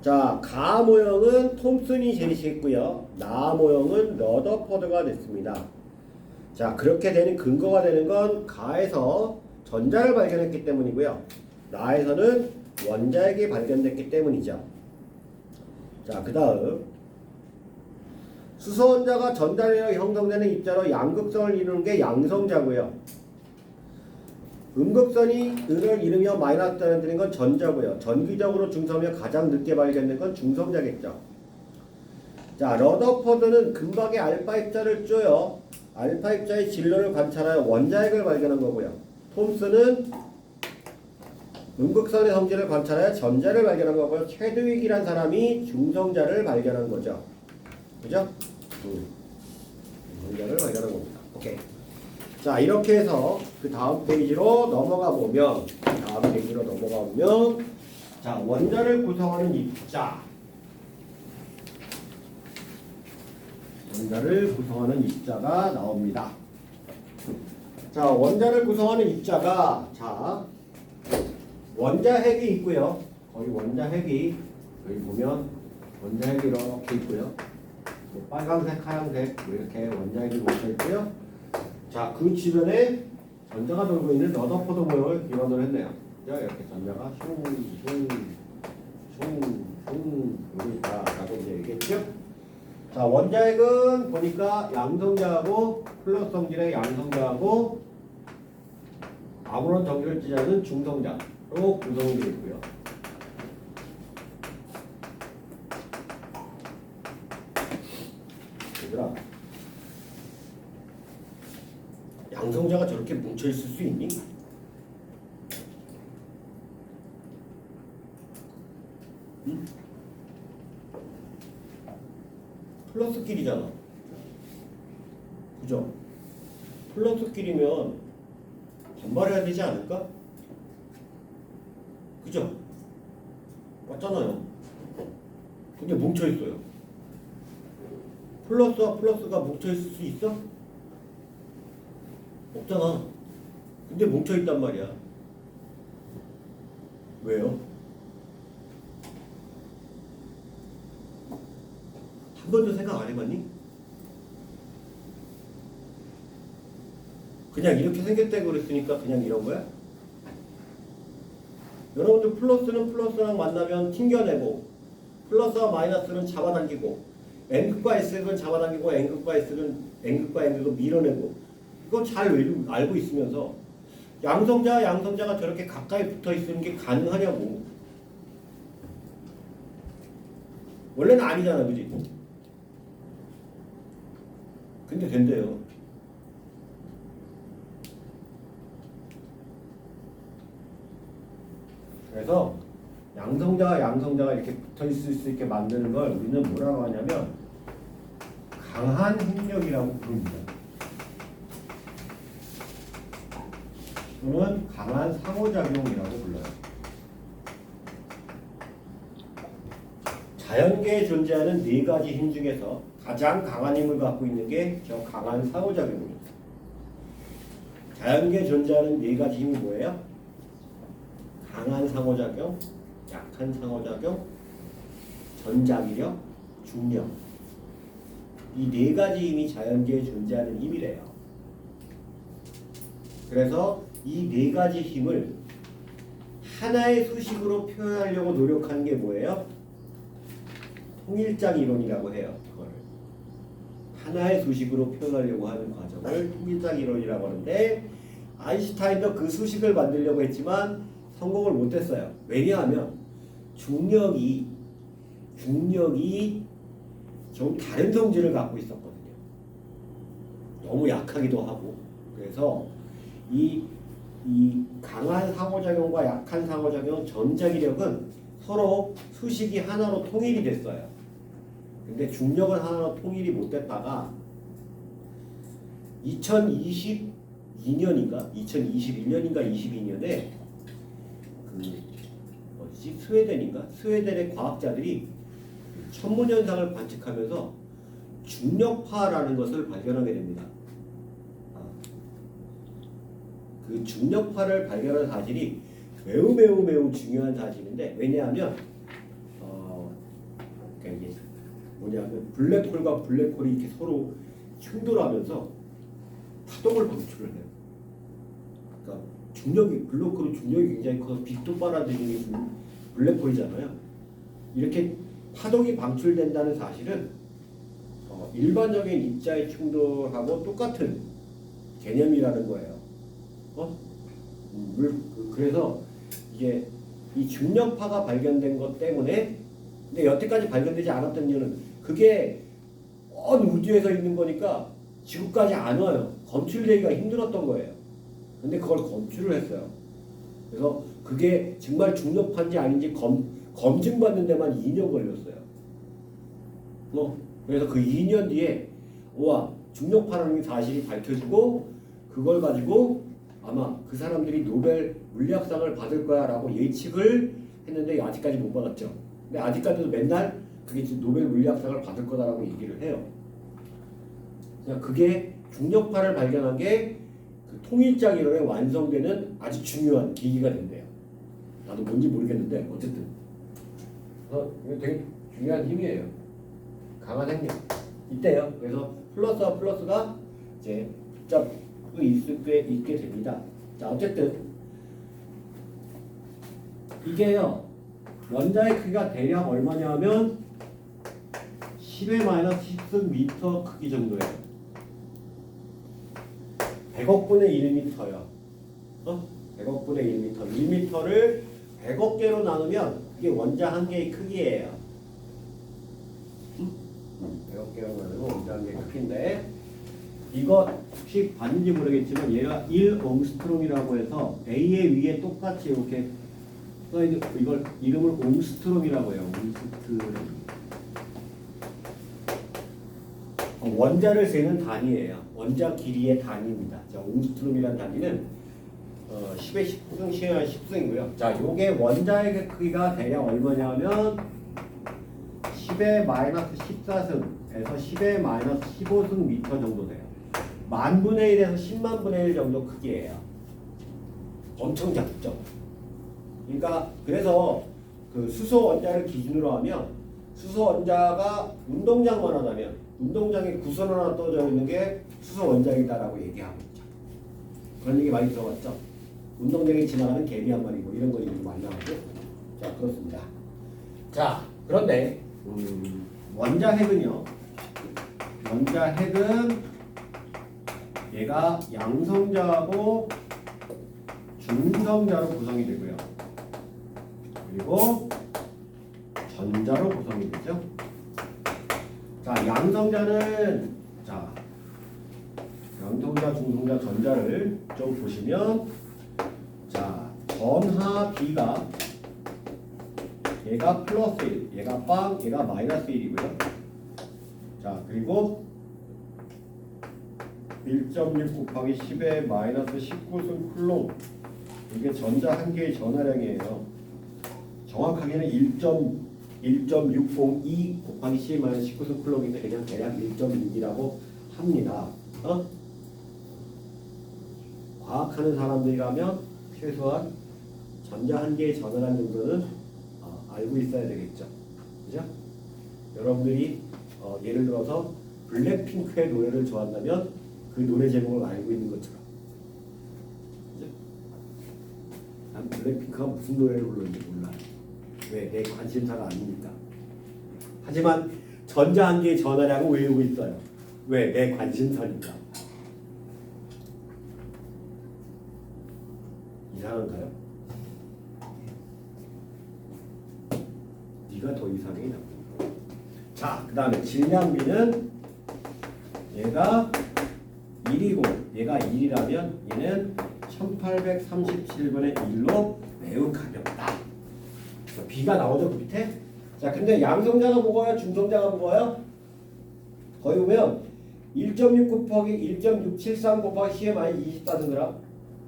A: 자, 가 모형은 톰슨이 제시했고요. 나 모형은 러더퍼드가 됐습니다. 자, 그렇게 되는 근거가 되는 건 가에서 전자를 발견했기 때문이고요. 나에서는 원자핵이 발견됐기 때문이죠. 자, 그 다음 수소 원자가 전달되어 형성되는 입자로 양극선을 이루는 게 양성자고요. 음극선을 이루며 마이너스 전을 드는 건 전자고요. 전기적으로 중성이며 가장 늦게 발견된 건 중성자겠죠. 자, 러더퍼드는 금박의 알파 입자를 쪼여 알파 입자의 진로를 관찰하여 원자핵을 발견한 거고요. 홈스는 음극선의 성질을 관찰하여 전자를 발견한 거고요. 체드윅이란 사람이 중성자를 발견한 거죠. 그죠? 중성자를 발견한 겁니다. 오케이. 자, 이렇게 해서 그 다음 페이지로 넘어가 보면 자, 원자를 구성하는 입자. 원자를 구성하는 입자가 나옵니다. 자, 원자를 구성하는 입자가 자, 원자핵이 있고요. 거기 원자핵이 여기 보면 원자핵이 이렇게 있고요. 뭐 빨간색, 하얀색 이렇게 원자핵이 놓여 있고요. 자, 그 주변에 전자가 돌고 있는 러더포드 모형을 기원을 했네요. 이렇게 전자가 돌고 있다라고 이제 얘기했죠. 자, 원자핵은 보니까 양성자하고 플러스 성질의 양성자하고 아무런 전기를 띠지 않는 중성자로 구성이 되어 있고요. 얘들아, 양성자가 저렇게 뭉쳐 있을 수 있니? 응? 플러스끼리잖아. 그죠? 플러스끼리면 반발해야 되지 않을까? 그죠? 맞잖아요. 근데 뭉쳐 있어요. 플러스와 플러스가 뭉쳐 있을 수 있어? 없잖아. 근데 뭉쳐 있단 말이야. 왜요? 한 번도 생각 안 해봤니? 그냥 이렇게 생겼다고 그랬으니까 그냥 이런 거야? 여러분들 플러스는 플러스랑 만나면 튕겨내고 플러스와 마이너스는 잡아당기고 N극과 S극은 잡아당기고 N극과 N극은 밀어내고 이거 잘 알고 있으면서 양성자가 저렇게 가까이 붙어 있는 게 가능하냐고. 원래는 아니잖아, 그지? 근데 된대요. 그래서 양성자가 이렇게 붙어 있을 수 있게 만드는 걸 우리는 뭐라고 하냐면 강한 힘력이라고 부릅니다. 또는 강한 상호작용이라고 불러요. 자연계에 존재하는 네 가지 힘 중에서 가장 강한 힘을 갖고 있는 게 저 강한 상호작용입니다. 자연계에 존재하는 네 가지 힘이 뭐예요? 강한 상호작용, 약한 상호작용, 전자기력, 중력. 이 네 가지 힘이 자연계에 존재하는 힘이래요. 그래서 이 네 가지 힘을 하나의 수식으로 표현하려고 노력하는 게 뭐예요? 통일장 이론이라고 해요. 그거를 하나의 수식으로 표현하려고 하는 과정을 통일장 이론이라고 하는데 아인슈타인도 그 수식을 만들려고 했지만 성공을 못했어요. 왜냐하면 중력이 좀 다른 성질을 갖고 있었거든요. 너무 약하기도 하고. 그래서 이 강한 상호작용과 약한 상호작용, 전자기력은 서로 수식이 하나로 통일이 됐어요. 근데 중력은 하나로 통일이 못 됐다가 2022년인가 22년에 스웨덴의 과학자들이 천문현상을 관측하면서 중력파라는 것을 발견하게 됩니다. 그 중력파를 발견한 사실이 매우 중요한 사실인데 왜냐하면 그러니까 이게 뭐냐면 블랙홀과 블랙홀이 이렇게 서로 충돌하면서 파동을 방출을 해요. 그러니까 블랙홀은 중력이 굉장히 커서 빛도 빨아들이는 게 블랙홀이잖아요. 이렇게 파동이 방출된다는 사실은 일반적인 입자의 충돌하고 똑같은 개념이라는 거예요. 그래서 이게 이 중력파가 발견된 것 때문에 근데 여태까지 발견되지 않았던 이유는 그게 먼 우주에서 있는 거니까 지구까지 안 와요. 검출되기가 힘들었던 거예요. 근데 그걸 검출을 했어요. 그래서 그게 정말 중력파인지 아닌지 검증받는 데만 2년 걸렸어요. 그래서 그 2년 뒤에 와 중력파라는 게 사실이 밝혀지고 그걸 가지고 아마 그 사람들이 노벨 물리학상을 받을 거야라고 예측을 했는데 아직까지 못 받았죠. 근데 아직까지도 맨날 그게 노벨 물리학상을 받을 거다라고 얘기를 해요. 그러니까 그게 중력파를 발견한 게 그 통일장 이론에 완성되는 아주 중요한 계기가 된대요. 나도 뭔지 모르겠는데 어쨌든 이거 되게 중요한 힘이에요. 강한 핵력 있대요. 그래서 플러스와 플러스가 이제 붙잡고 있게 됩니다. 자 어쨌든 이게요 원자의 크기가 대략 얼마냐면 10의 마이너스 10승 미터 크기 정도예요. 100억 분의 1미터요. 100억 분의 1미터. 1미터를 100억 개로 나누면 그게 원자 한 개의 크기예요. 100억 개로 나누면 원자 한 개의 크기인데 이거 혹시 봤는지 모르겠지만 얘가 1옹스트롬이라고 해서 A의 위에 똑같이 이렇게 써있는 이걸 이름을 옹스트롬이라고 해요. 옹스트롬. 원자를 세는 단위예요. 원자 길이의 단위입니다. 자, 옹스트롬이라는 단위는 10의 19승, 10의 10승이고요. 자, 요게 원자의 크기가 대략 얼마냐면 10의 마이너스 14승에서 10의 마이너스 15승 미터 정도 돼요. 만분의 1에서 10만분의 1 정도 크기예요. 엄청 작죠. 그러니까 그래서 그 수소 원자를 기준으로 하면 수소 원자가 운동장만 하다면 운동장에 구선 하나 떠져 있는 게 수소 원자이다라고 얘기하고 있죠. 그런 얘기 많이 들어봤죠. 운동장에 지나가는 개미 한 마리고 이런 거 얘기 많이 나오고. 자 그렇습니다. 자 그런데 원자 핵은요. 원자 핵은 얘가 양성자하고 중성자로 구성이 되고요. 그리고 전자로 구성이 되죠. 자, 양성자는 자, 양성자, 중성자, 전자를 좀 보시면 자, 전하 B가 얘가 플러스 1, 얘가 빵, 얘가 마이너스 1이고요. 자, 그리고 1.6 곱하기 10의 마이너스 19승 쿨롬 이게 전자 한 개의 전하량이에요. 정확하게는 1.602 곱하기 10의 마이너스 19승 쿨롬인데 그냥 대략 1.6이라고 합니다. 과학하는 사람들이라면 최소한 전자 한 개의 전하량 정도는 알고 있어야 되겠죠. 그죠? 여러분들이 예를 들어서 블랙핑크의 노래를 좋아한다면 그 노래 제목을 알고 있는 것처럼. 그죠? 난 블랙핑크가 무슨 노래를 부르는지 몰라. 왜? 내 관심사가 아니니까. 하지만 전자 한 개의 전하량은 외우고 있어요. 왜? 내 관심사니까. 이상한가요? 네가 더 이상해. 자, 그 다음에 질량비는 얘가 1이고 얘가 1이라면 얘는 1837분의 1로 매우 가볍다. B가 나오죠 그 밑에. 자 근데 양성자가 무거워요 중성자가 무거워요? 거기 보면 1.6 곱하기 1.673 곱하기 10의 마이너스 24승그램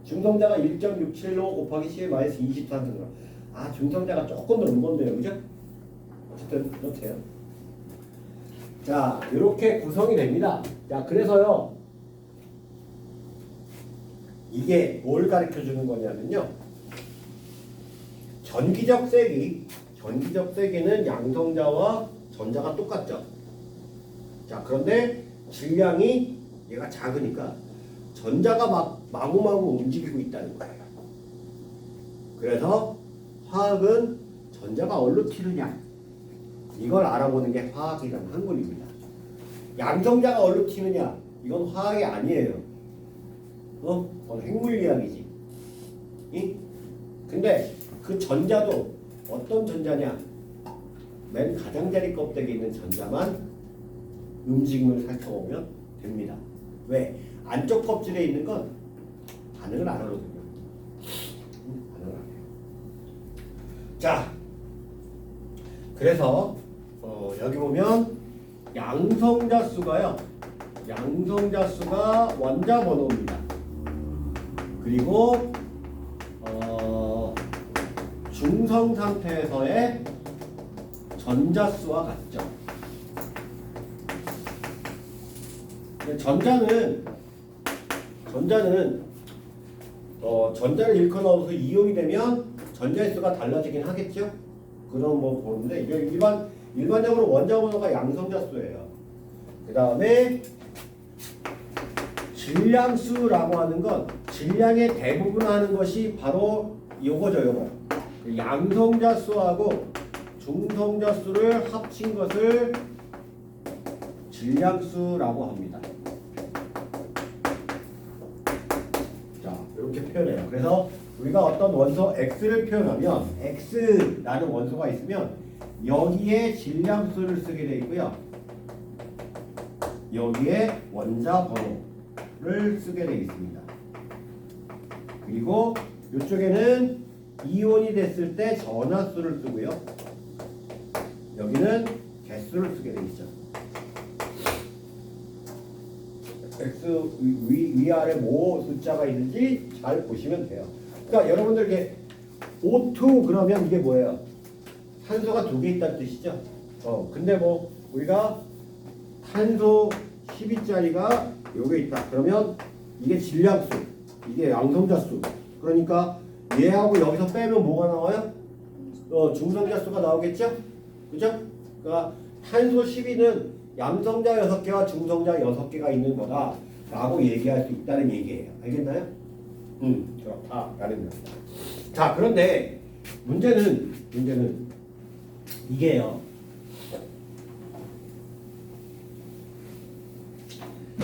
A: 중성자가 1.675 곱하기 10의 마이너스 24승그램. 아 중성자가 조금 더 무거운데요 그죠? 어쨌든 그렇대요. 자 이렇게 구성이 됩니다. 자 그래서요 이게 뭘 가르쳐 주는 거냐면요 전기적 세기는 양성자와 전자가 똑같죠. 자 그런데 질량이 얘가 작으니까 전자가 마구마구 움직이고 있다는 거예요. 그래서 화학은 전자가 어디로 튀느냐 이걸 알아보는 게 화학이라는 학문입니다. 양성자가 어디로 튀느냐 이건 화학이 아니에요. 그건 핵물리학이지. 근데 그 전자도 어떤 전자냐 맨 가장자리 껍데기에 있는 전자만 움직임을 살펴보면 됩니다. 왜? 안쪽 껍질에 있는 건 반응을 안 하거든요. 반응을 안 해요. 자, 그래서 여기 보면 양성자 수가요. 양성자 수가 원자 번호입니다. 그리고 중성 상태에서의 전자수와 같죠. 전자는 전자를 잃거나 넣어서 이온이 되면 전자의 수가 달라지긴 하겠죠. 그런 뭐 보는데 이게 일반적으로 원자 번호가 양성자수예요. 그 다음에 질량수라고 하는 건 질량의 대부분 하는 것이 바로 요거죠, 요거. 양성자수하고 중성자수를 합친 것을 질량수라고 합니다. 자, 이렇게 표현해요. 그래서 우리가 어떤 원소 X를 표현하면 X라는 원소가 있으면 여기에 질량수를 쓰게 되어 있고요. 여기에 원자 번호를 쓰게 되어 있습니다. 그리고 이쪽에는 이온이 됐을 때 전하수를 쓰고요. 여기는 개수를 쓰게 되어 있죠. X 위아래 뭐 숫자가 있는지 잘 보시면 돼요. 그러니까 여러분들 이게 O2 그러면 이게 뭐예요? 탄소가 2개 있다는 뜻이죠. 근데 뭐 우리가 탄소 12짜리가 요게 있다. 그러면 이게 질량수, 이게 양성자수. 그러니까 얘하고 여기서 빼면 뭐가 나와요? 중성자수가 나오겠죠? 그죠? 그러니까 탄소 12는 양성자 6개와 중성자 6개가 있는 거다 라고 얘기할 수 있다는 얘기예요. 알겠나요? 그렇다라는 겁니다. 자, 그런데 문제는 이게요.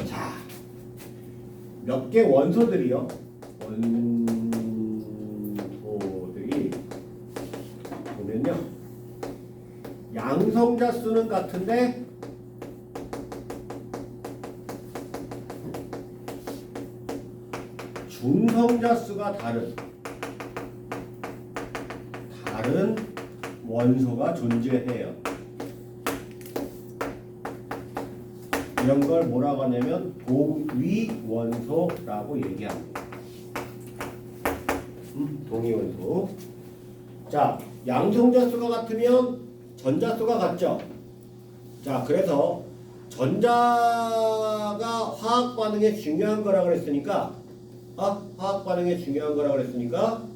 A: 자, 몇 개 원소들이요. 원소들이 보면요. 양성자 수는 같은데 중성자 수가 다른 원소가 존재해요. 이런 걸 뭐라고 하냐면 동위원소라고 얘기합니다. 동위원소. 자, 양성자수가 같으면 전자수가 같죠. 자, 그래서 전자가 화학 반응에 중요한 거라 그랬으니까 화학 반응에 중요한 거라 그랬으니까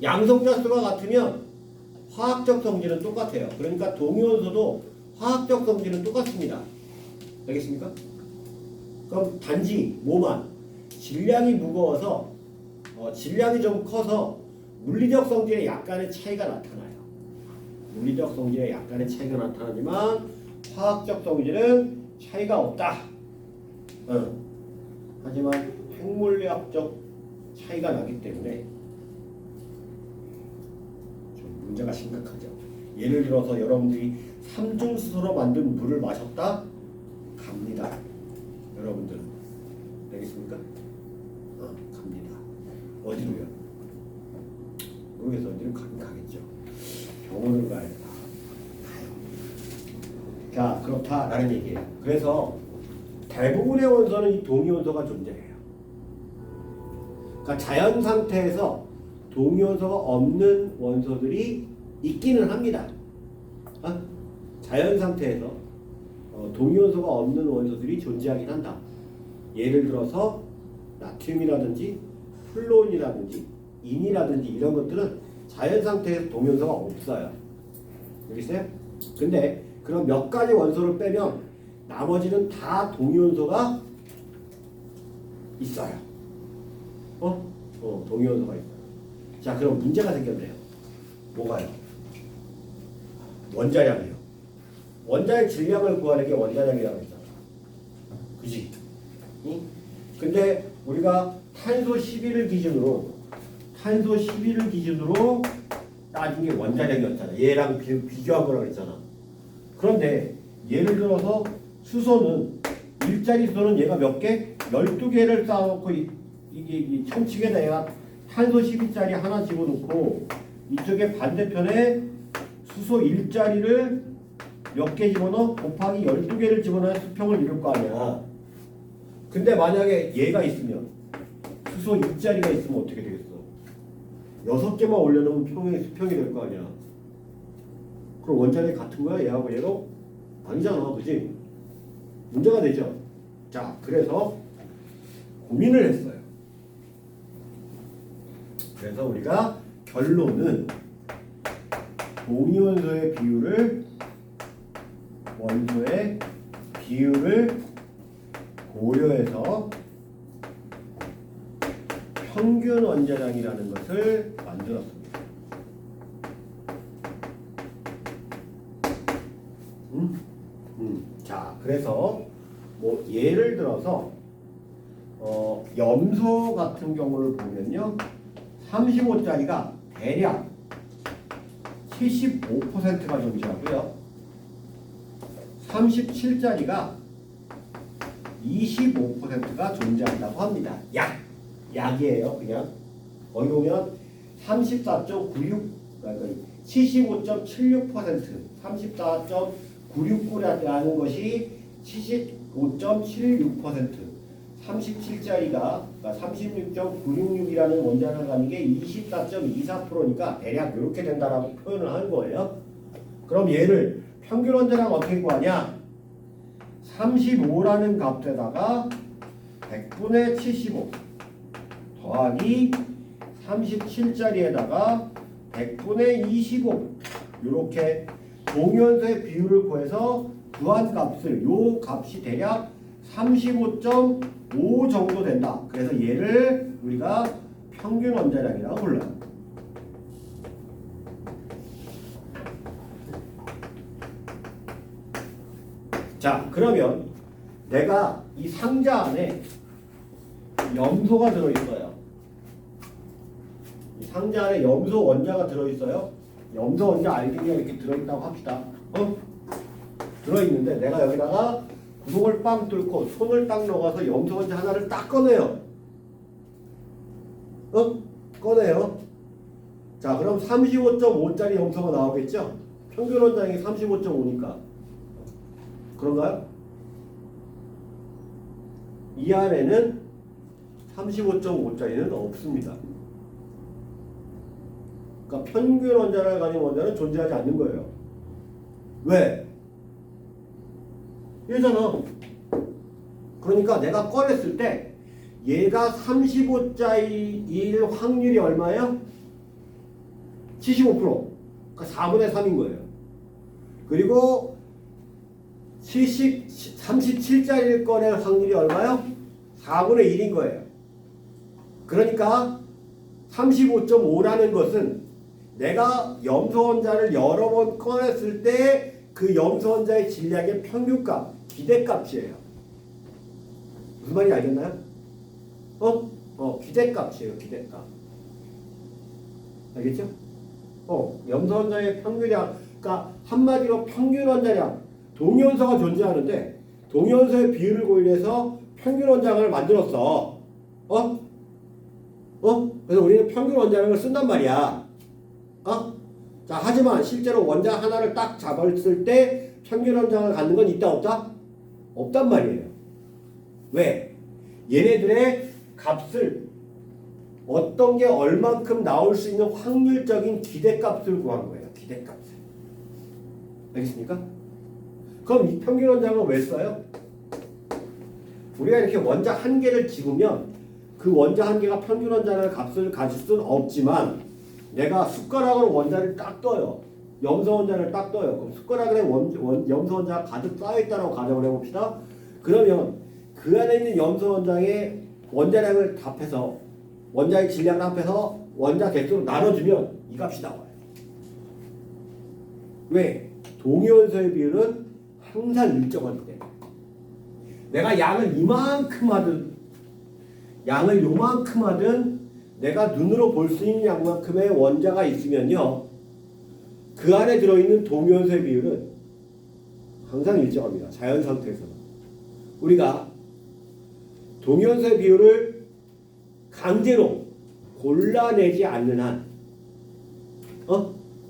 A: 양성자수가 같으면 화학적 성질은 똑같아요. 그러니까 동위원소도 화학적 성질은 똑같습니다. 알겠습니까? 그럼 단지 뭐만 질량이 무거워서 질량이 좀 커서 물리적 성질에 약간의 차이가 나타나요. 물리적 성질에 약간의 차이가 나타나지만 화학적 성질은 차이가 없다. 하지만 핵물리학적 차이가 나기 때문에 좀 문제가 심각하죠. 예를 들어서 여러분들이 삼중수소로 만든 물을 마셨다? 갑니다. 여러분들은. 알겠습니까? 갑니다. 어디로요? 모르겠어. 어디로 가긴 가겠죠. 병원을 가야 가요. 자, 그렇다라는 얘기예요. 그래서 대부분의 원소는 이 동위원소가 존재해요. 그러니까 자연 상태에서 동위원소가 없는 원소들이 있기는 합니다. 자연 상태에서 동위원소가 없는 원소들이 존재하긴 한다. 예를 들어서 나트륨이라든지 플루온이라든지 인이라든지 이런 것들은 자연 상태에서 동위원소가 없어요. 알겠어요? 근데 그런 몇 가지 원소를 빼면 나머지는 다 동위원소가 있어요. 동위원소가 있어요. 자, 그럼 문제가 생겼네요. 뭐가요? 원자량이요. 원자의 질량을 구하는 게 원자량이라고 했잖아. 그지? 응? 근데 우리가 탄소 11을 기준으로 따진 게 원자량이었잖아. 얘랑 비교한 거라고 했잖아. 그런데 예를 들어서 수소는 일자리 수소는 얘가 몇 개? 12개를 쌓아놓고 이게 천칙에다 내가 탄소 12짜리 하나 집어넣고 이쪽에 반대편에 수소 1짜리를 몇 개 집어넣어? 곱하기 12개를 집어넣어야 수평을 이룰 거 아니야. 근데 만약에 얘가 있으면 수소 2짜리가 있으면 어떻게 되겠어? 6개만 올려놓으면 수평이 될 거 아니야. 그럼 원자력이 같은 거야? 얘하고 얘로? 아니잖아. 그지? 문제가 되죠. 자, 그래서 고민을 했어요. 그래서 우리가 결론은 동위원소의 비율을 원소의 비율을 고려해서 평균 원자량이라는 것을 만들었습니다. 자, 그래서 뭐 예를 들어서 염소 같은 경우를 보면요, 35짜리가 대략 75%가 존재하고요, 37짜리가 25%가 존재한다고 합니다. 약이에요. 그냥 거기 보면 34.96, 그러니까 75.76%, 34.96%라는 것이 75.76%, 37짜리가 36.966이라는 원자를 가는 게 24.24%니까 대략 이렇게 된다라고 표현을 하는 거예요. 그럼 얘를 평균 원자량 어떻게 구하냐? 35라는 값에다가 100분의 75 더하기 37짜리에다가 100분의 25 이렇게 동위원소의 비율을 구해서 구한 값을, 요 값이 대략 35.5 정도 된다. 그래서 얘를 우리가 평균 원자량이라고 불러요. 자, 그러면 내가 이 상자 안에 염소가 들어있어요. 이 상자 안에 염소 원자가 들어있어요. 염소 원자 알갱이가 이렇게 들어있다고 합시다. 들어있는데 내가 여기다가 구멍을 빵 뚫고 손을 딱 넣어서 염소 원자 하나를 딱 꺼내요. 꺼내요. 자, 그럼 35.5짜리 염소가 나오겠죠? 평균 원자량이 35.5니까. 그런가요? 이 안에는 35.5짜리는 없습니다. 그러니까 평균 원자를 가진 원자는 존재하지 않는 거예요. 왜? 얘잖아. 그러니까 내가 꺼냈을 때 얘가 35짜리일 확률이 얼마예요? 75%. 그러니까 4분의 3인 거예요. 그리고 37짜리를 꺼낼 확률이 얼마요? 4분의 1인 거예요. 그러니까 35.5라는 것은 내가 염소 원자를 여러 번 꺼냈을 때 그 염소 원자의 질량의 평균값, 기대값이에요. 무슨 말인지 알겠나요? 기대값이에요. 기대값. 알겠죠? 염소 원자의 평균량, 그러니까 한마디로 평균 원자량, 동위원소가 존재하는데 동위원소의 비율을 고려해서 평균 원자량을 만들었어. 그래서 우리는 평균 원자량을 쓴단 말이야. 자, 하지만 실제로 원자 하나를 딱 잡았을 때 평균 원자량을 갖는 건 있다 없다? 없단 말이에요. 왜? 얘네들의 값을 어떤 게 얼만큼 나올 수 있는 확률적인 기대값을 구한 거예요. 기대값을. 알겠습니까? 그럼 이 평균 원자량은 왜 써요? 우리가 이렇게 원자 한 개를 집으면 그 원자 한 개가 평균 원자량의 값을 가질 수는 없지만 내가 숟가락으로 원자를 딱 떠요. 염소 원자를 딱 떠요. 그럼 숟가락에 염소 원자가 가득 쌓여있다고 가정을 해봅시다. 그러면 그 안에 있는 염소 원자의 원자량을 합해서 원자의 질량을 합해서 원자 개수로 나눠주면 이 값이 나와요. 왜? 동위원소의 비율은 항상 일정하기 때문에. 내가 양을 이만큼 하든 양을 요만큼 하든 내가 눈으로 볼 수 있는 양만큼의 원자가 있으면요, 그 안에 들어있는 동위원소의 비율은 항상 일정합니다. 자연 상태에서는. 우리가 동위원소의 비율을 강제로 골라내지 않는 한,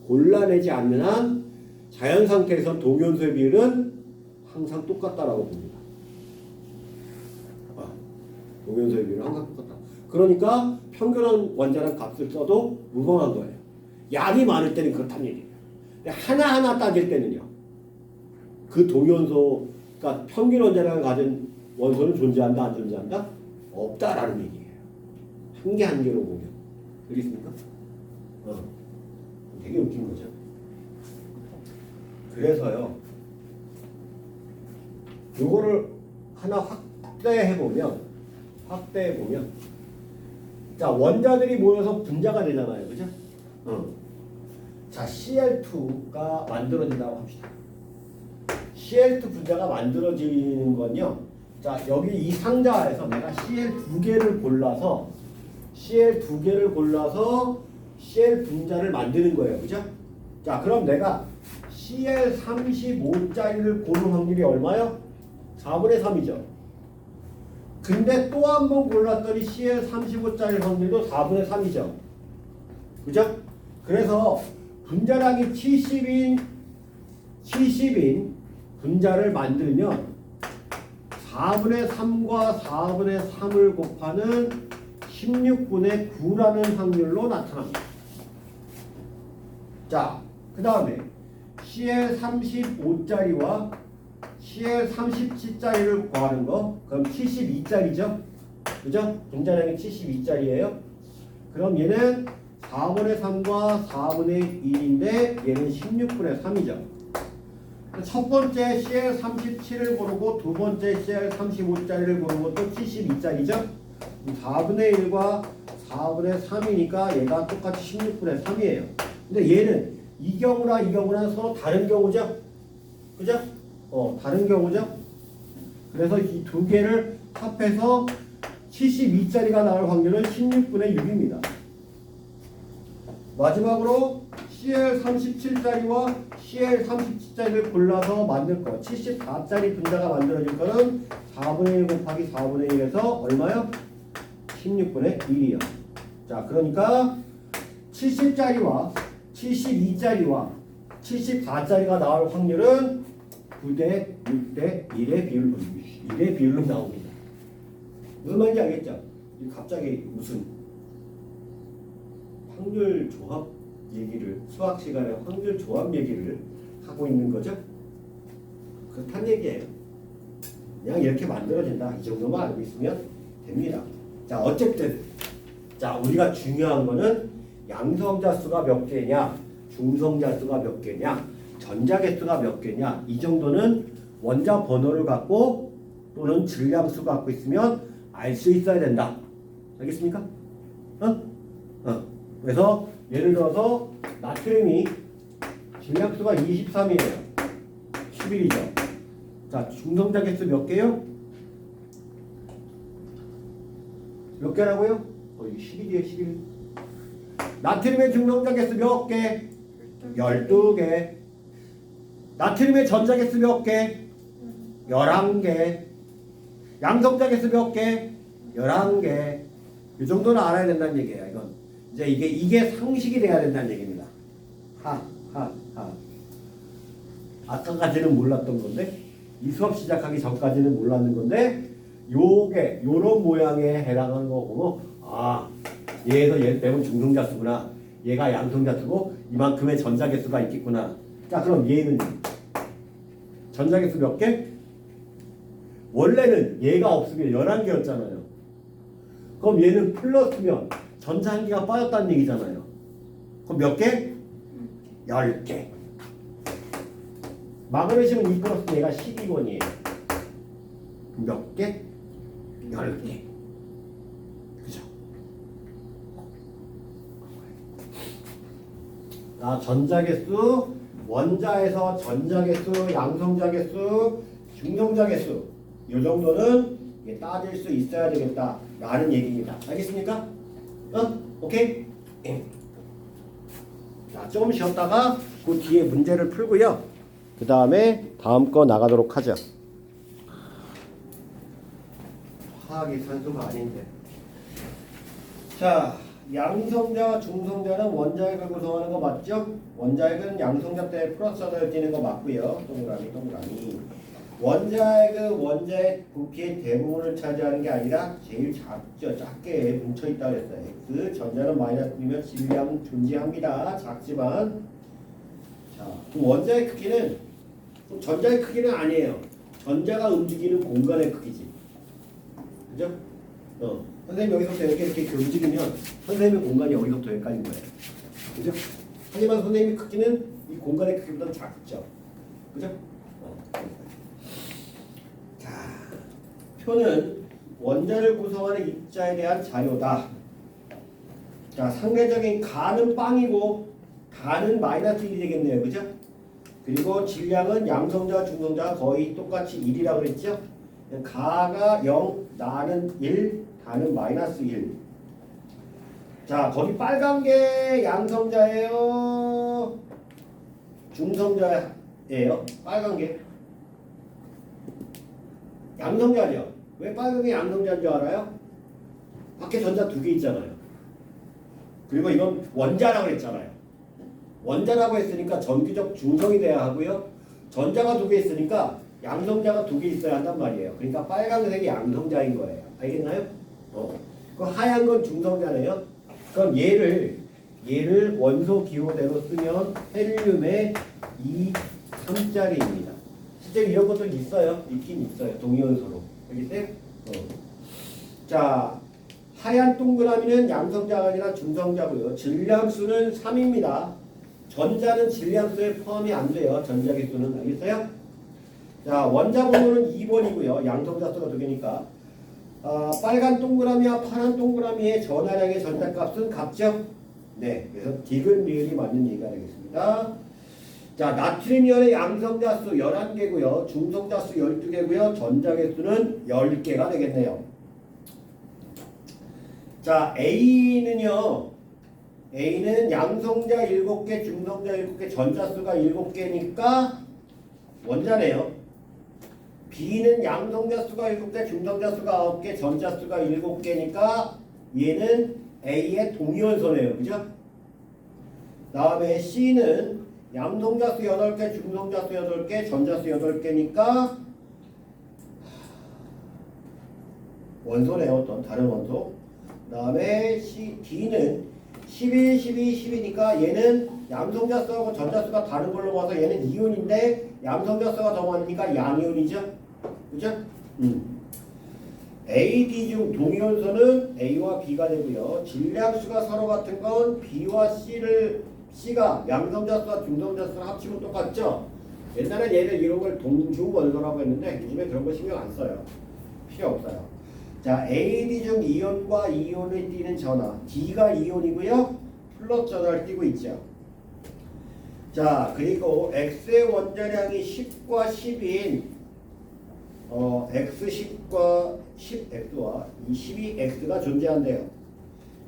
A: 골라내지 않는 한 자연 상태에서 동위원소의 비율은 항상 똑같다라고 봅니다. 동위원소의 비율은 항상 똑같다. 그러니까 평균한 원자량 값을 써도 무방한 거예요. 양이 많을 때는 그렇다는 얘기예요. 근데 하나하나 따질 때는요. 그 동위원소가 평균 원자량을 가진 원소는 존재한다, 안 존재한다? 없다라는 얘기예요. 한 개 한 개로 보면. 알겠습니까? 되게 웃긴 거죠. 그래서요. 요거를 하나 확대해보면 자, 원자들이 모여서 분자가 되잖아요. 그죠? 자, Cl2가 만들어진다고 합시다. Cl2 분자가 만들어지는 건요. 자, 여기 이 상자에서 내가 Cl 두 개를 골라서 Cl 분자를 만드는 거예요. 그죠? 자, 그럼 내가 Cl 35짜리를 고른 확률이 얼마요? 4분의 3이죠. 근데 또 한 번 골랐더니 Cl 35짜리 확률도 4분의 3이죠. 그죠? 그래서 분자량이 70인 분자를 만들면 4분의 3과 4분의 3을 곱하는 16분의 9라는 확률로 나타납니다. 자, 그 다음에 Cl 35짜리와 Cl 37짜리를 구하는 거, 그럼 72짜리죠? 그죠? 분자량이 72짜리예요. 그럼 얘는 4분의 3과 4분의 1인데 얘는 16분의 3이죠. 첫 번째 Cl 37을 고르고 두 번째 Cl 35짜리를 고른 것도 72짜리죠. 4분의 1과 4분의 3이니까 얘가 똑같이 16분의 3이에요. 근데 얘는 이 경우랑 이 경우랑 서로 다른 경우죠. 그죠? 다른 경우죠. 그래서 이 두 개를 합해서 72짜리가 나올 확률은 16분의 6입니다. 마지막으로 Cl 37짜리와 Cl 37짜리를 골라서 만들 거 74짜리 분자가 만들어질 거는 4분의 1 곱하기 4분의 1에서 얼마요? 16분의 1이요. 자, 그러니까 70짜리와 72짜리와 74짜리가 나올 확률은 9대 6대 1의 비율로 나옵니다. 무슨 말인지 알겠죠? 갑자기 무슨 확률 조합 얘기를 수학 시간에 확률 조합 얘기를 하고 있는 거죠? 그렇단 얘기예요. 그냥 이렇게 만들어진다. 이 정도만 알고 있으면 됩니다. 자, 어쨌든 자, 우리가 중요한 거는 양성자 수가 몇 개냐, 중성자 수가 몇 개냐, 전자 개수가 몇 개냐, 이 정도는 원자 번호를 갖고 또는 질량수 갖고 있으면 알 수 있어야 된다. 알겠습니까? 그래서 예를 들어서 나트륨이 질량수가 23이에요. 11이죠. 자, 중성자 개수 몇 개요? 몇 개라고요? 11이에요, 11. 나트륨의 중성자 개수 몇 개? 12개. 나트륨의 전자 개수 몇 개? 11개. 양성자 개수 몇 개? 11개. 이 정도는 알아야 된다는 얘기예요. 이건 이제 이게 상식이 돼야 된다는 얘기입니다. 아까까지는 몰랐던 건데 이 수업 시작하기 전까지는 몰랐는 건데 요게 요런 모양에 해당하는 거 보고 얘에서 얘 빼면 중성자수구나. 얘가 양성자수고 이만큼의 전자개수가 있겠구나. 자, 그럼 얘는 전자개수 몇 개? 원래는 얘가 없으면 11개였잖아요. 그럼 얘는 플러스면 전자 한 개가 빠졌다는 얘기잖아요. 그럼 몇 개? 10개. 마그네슘은 2 플러스 얘가 12번이에요. 몇 개? 10개. 그죠? 전자개수, 원자에서 전자개수, 양성자개수, 중성자개수 이 정도는 따질 수 있어야 되겠다 라는 얘기입니다. 알겠습니까? 오케이? 자, 조금 쉬었다가 그 뒤에 문제를 풀고요. 그 다음에 다음 거 나가도록 하죠. 화학이 산소가 아닌데. 자, 양성자와 중성자는 원자핵을 구성하는 거 맞죠? 원자핵은 양성자 때 플러스 하나를 띄는 거 맞고요. 동그라미. 원자핵은 원자핵 부피의 대부분을 차지하는 게 아니라 제일 작죠. 작게 뭉쳐있다 그랬어요. X. 전자는 마이너스이면 질량 존재합니다. 작지만. 자, 그럼 원자의 크기는 전자의 크기는 아니에요. 전자가 움직이는 공간의 크기지. 그죠? 선생님 여기서부터 이렇게 움직이면 선생님의 공간이 여기서부터 여기까지인 거예요. 그죠? 하지만 선생님의 크기는 이 공간의 크기보다 작죠. 그죠? 자, 표는 원자를 구성하는 입자에 대한 자료다. 자, 상대적인 가는 빵이고 가는 마이너스 1이 되겠네요. 그죠? 그리고 질량은 양성자, 중성자가 거의 똑같이 1이라고 그랬죠? 가가 0, 나는 1, 다는 마이너스 1. 자, 거기 빨간 게 양성자예요? 중성자예요? 빨간 게? 양성자죠? 왜 빨간 게 양성자인 줄 알아요? 밖에 전자 2개 있잖아요. 그리고 이건 원자라고 했잖아요. 원자라고 했으니까 전기적 중성이 돼야 하고요. 전자가 2개 있으니까 양성자가 2개 있어야 한단 말이에요. 그러니까 빨간색이 양성자인 거예요. 알겠나요? 그 하얀 건 중성자네요. 그럼 얘를 원소 기호대로 쓰면 헬륨의 2, 3짜리입니다. 실제 이런 것도 있어요. 있긴 있어요. 동위원소로. 알겠어요? 자, 하얀 동그라미는 양성자가 아니라 중성자고요. 질량수는 3입니다. 전자는 질량수에 포함이 안 돼요. 전자기수는. 알겠어요? 자, 원자 번호는 2번이고요. 양성자 수가 2개니까. 빨간 동그라미와 파란 동그라미의 전하량의 전자값은 같죠? 네, 그래서 디귿 리을이 맞는 얘기가 되겠습니다. 자, 나트륨이온의 양성자 수 11개고요. 중성자 수 12개고요. 전자계 수는 10개가 되겠네요. 자, A는요. A는 양성자 7개, 중성자 7개, 전자수가 7개니까 원자네요. B는 양성자 수가 7개, 중성자 수가 9개, 전자 수가 7개니까 얘는 A의 동위원소네요. 그죠? 다음에 C는 양성자 수 8개, 중성자 수 8개, 전자 수 8개니까 원소네요. 어떤 다른 원소. 다음에 D는 11, 12, 10이니까 얘는 양성자 수하고 전자 수가 다른 걸로 봐서 얘는 이온인데 양성자 수가 더 많으니까 양이온이죠. 그죠? A, D 중 동위원소는 A와 B가 되고요. 질량수가 서로 같은 건 B와 C가 양성자 수와 중성자 수를 합치면 똑같죠? 옛날에 얘는 이런 걸 동주원소라고 했는데 요즘에 그런 거 신경 안 써요. 필요 없어요. 자, A, D 중 이온과 이온을 띠는 전하. D가 이온이고요. 플러스 전하를 띠고 있죠. 자, 그리고 X의 원자량이 10과 10인 X10과 10X와 이 12X가 존재한대요.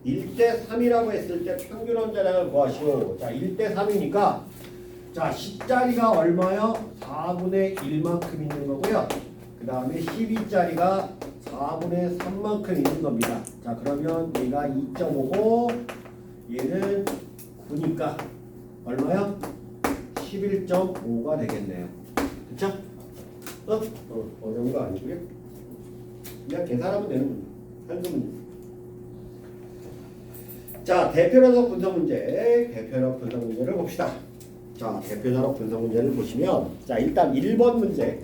A: 1대 3이라고 했을 때 평균 원자량을 구하시오. 자, 1대 3이니까 자, 10짜리가 얼마요? 4분의 1만큼 있는 거고요. 그 다음에 12짜리가 4분의 3만큼 있는 겁니다. 자, 그러면 얘가 2.5고 얘는 9니까 얼마요? 11.5가 되겠네요. 그쵸? 어려운 거 아니고요. 그냥 계산하면 되는 문제. 한두 문제. 자, 대표자적 분석 문제. 대표적 분석 문제를 봅시다. 자, 대표자적 분석 문제를 보시면 자, 일단 1번 문제.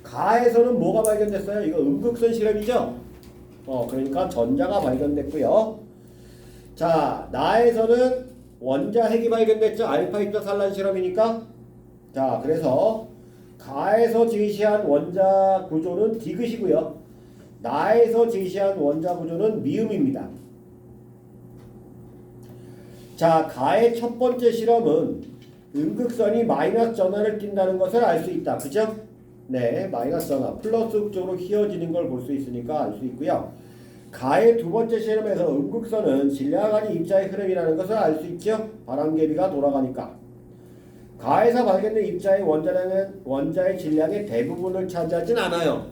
A: 가에서는 뭐가 발견됐어요? 이거 음극선 실험이죠? 그러니까 전자가 발견됐고요. 자, 나에서는 원자핵이 발견됐죠? 알파 입자 산란 실험이니까. 자, 그래서 가에서 제시한 원자 구조는 디귿이고요. 나에서 제시한 원자 구조는 미음입니다. 자, 가의 첫 번째 실험은 음극선이 마이너스 전하를 띈다는 것을 알 수 있다. 그죠? 네, 마이너스 전하, 플러스 쪽으로 휘어지는 걸 볼 수 있으니까 알 수 있고요. 가의 두 번째 실험에서 음극선은 질량간의 입자의 흐름이라는 것을 알 수 있죠? 바람개비가 돌아가니까. 가에서 발견된 입자의 원자량은 원자의 질량의 대부분을 차지하진 않아요.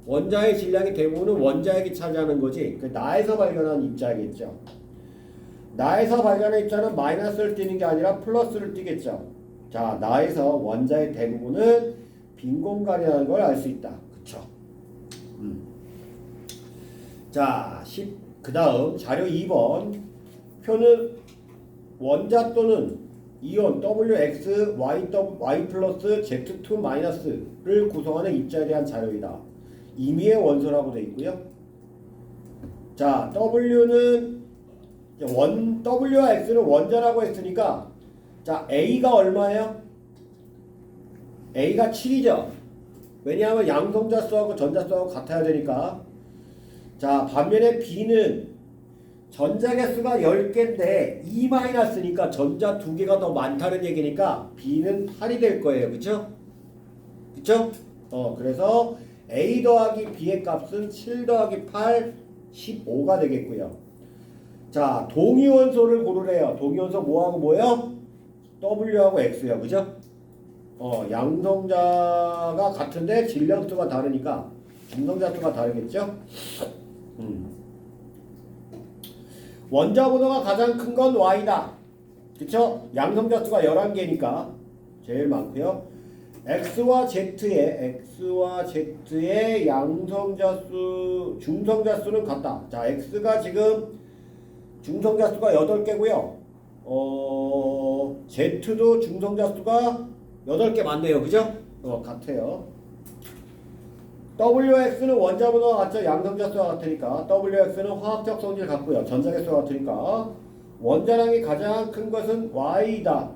A: 원자의 질량의 대부분은 원자핵이 차지하는 거지. 그 나에서 발견한 입자겠죠. 나에서 발견한 입자는 마이너스를 띄는 게 아니라 플러스를 띄겠죠. 자, 나에서 원자의 대부분은 빈 공간이라는 걸 알 수 있다. 그쵸? 자, 그 다음 자료 2번 표는 원자 또는 이온 WX, Y 플러스 Z2 마이너스를 구성하는 입자에 대한 자료이다. 임의의 원소라고 되어 있고요. 자, W와 X는 원자라고 했으니까 자, A가 얼마예요? A가 7이죠. 왜냐하면 양성자 수하고 전자 수하고 같아야 되니까. 자, 반면에 B는 전자 개수가 10개인데 2-니까 전자 2개가 더 많다는 얘기니까 B는 8이 될 거예요. 그쵸? 그쵸? 그래서 A 더하기 B의 값은 7 더하기 8, 15가 되겠고요. 자, 동위원소를 고르래요. 동위원소 뭐하고 뭐요? W하고 X요. 그죠? 양성자가 같은데 질량수가 다르니까 중성자 수가 다르겠죠? 원자번호가 가장 큰 건 Y다. 그쵸? 양성자 수가 11개니까 제일 많고요. X와 Z의 양성자 수, 중성자 수는 같다. 자, X가 지금 중성자 수가 8개고요. Z도 중성자 수가 8개 맞네요. 그죠? 같아요. WX는 원자 번호가 같죠. 양성자 수가 같으니까 WX는 화학적 성질 같고요. 전자 개수가 같으니까 원자량이 가장 큰 것은 Y다.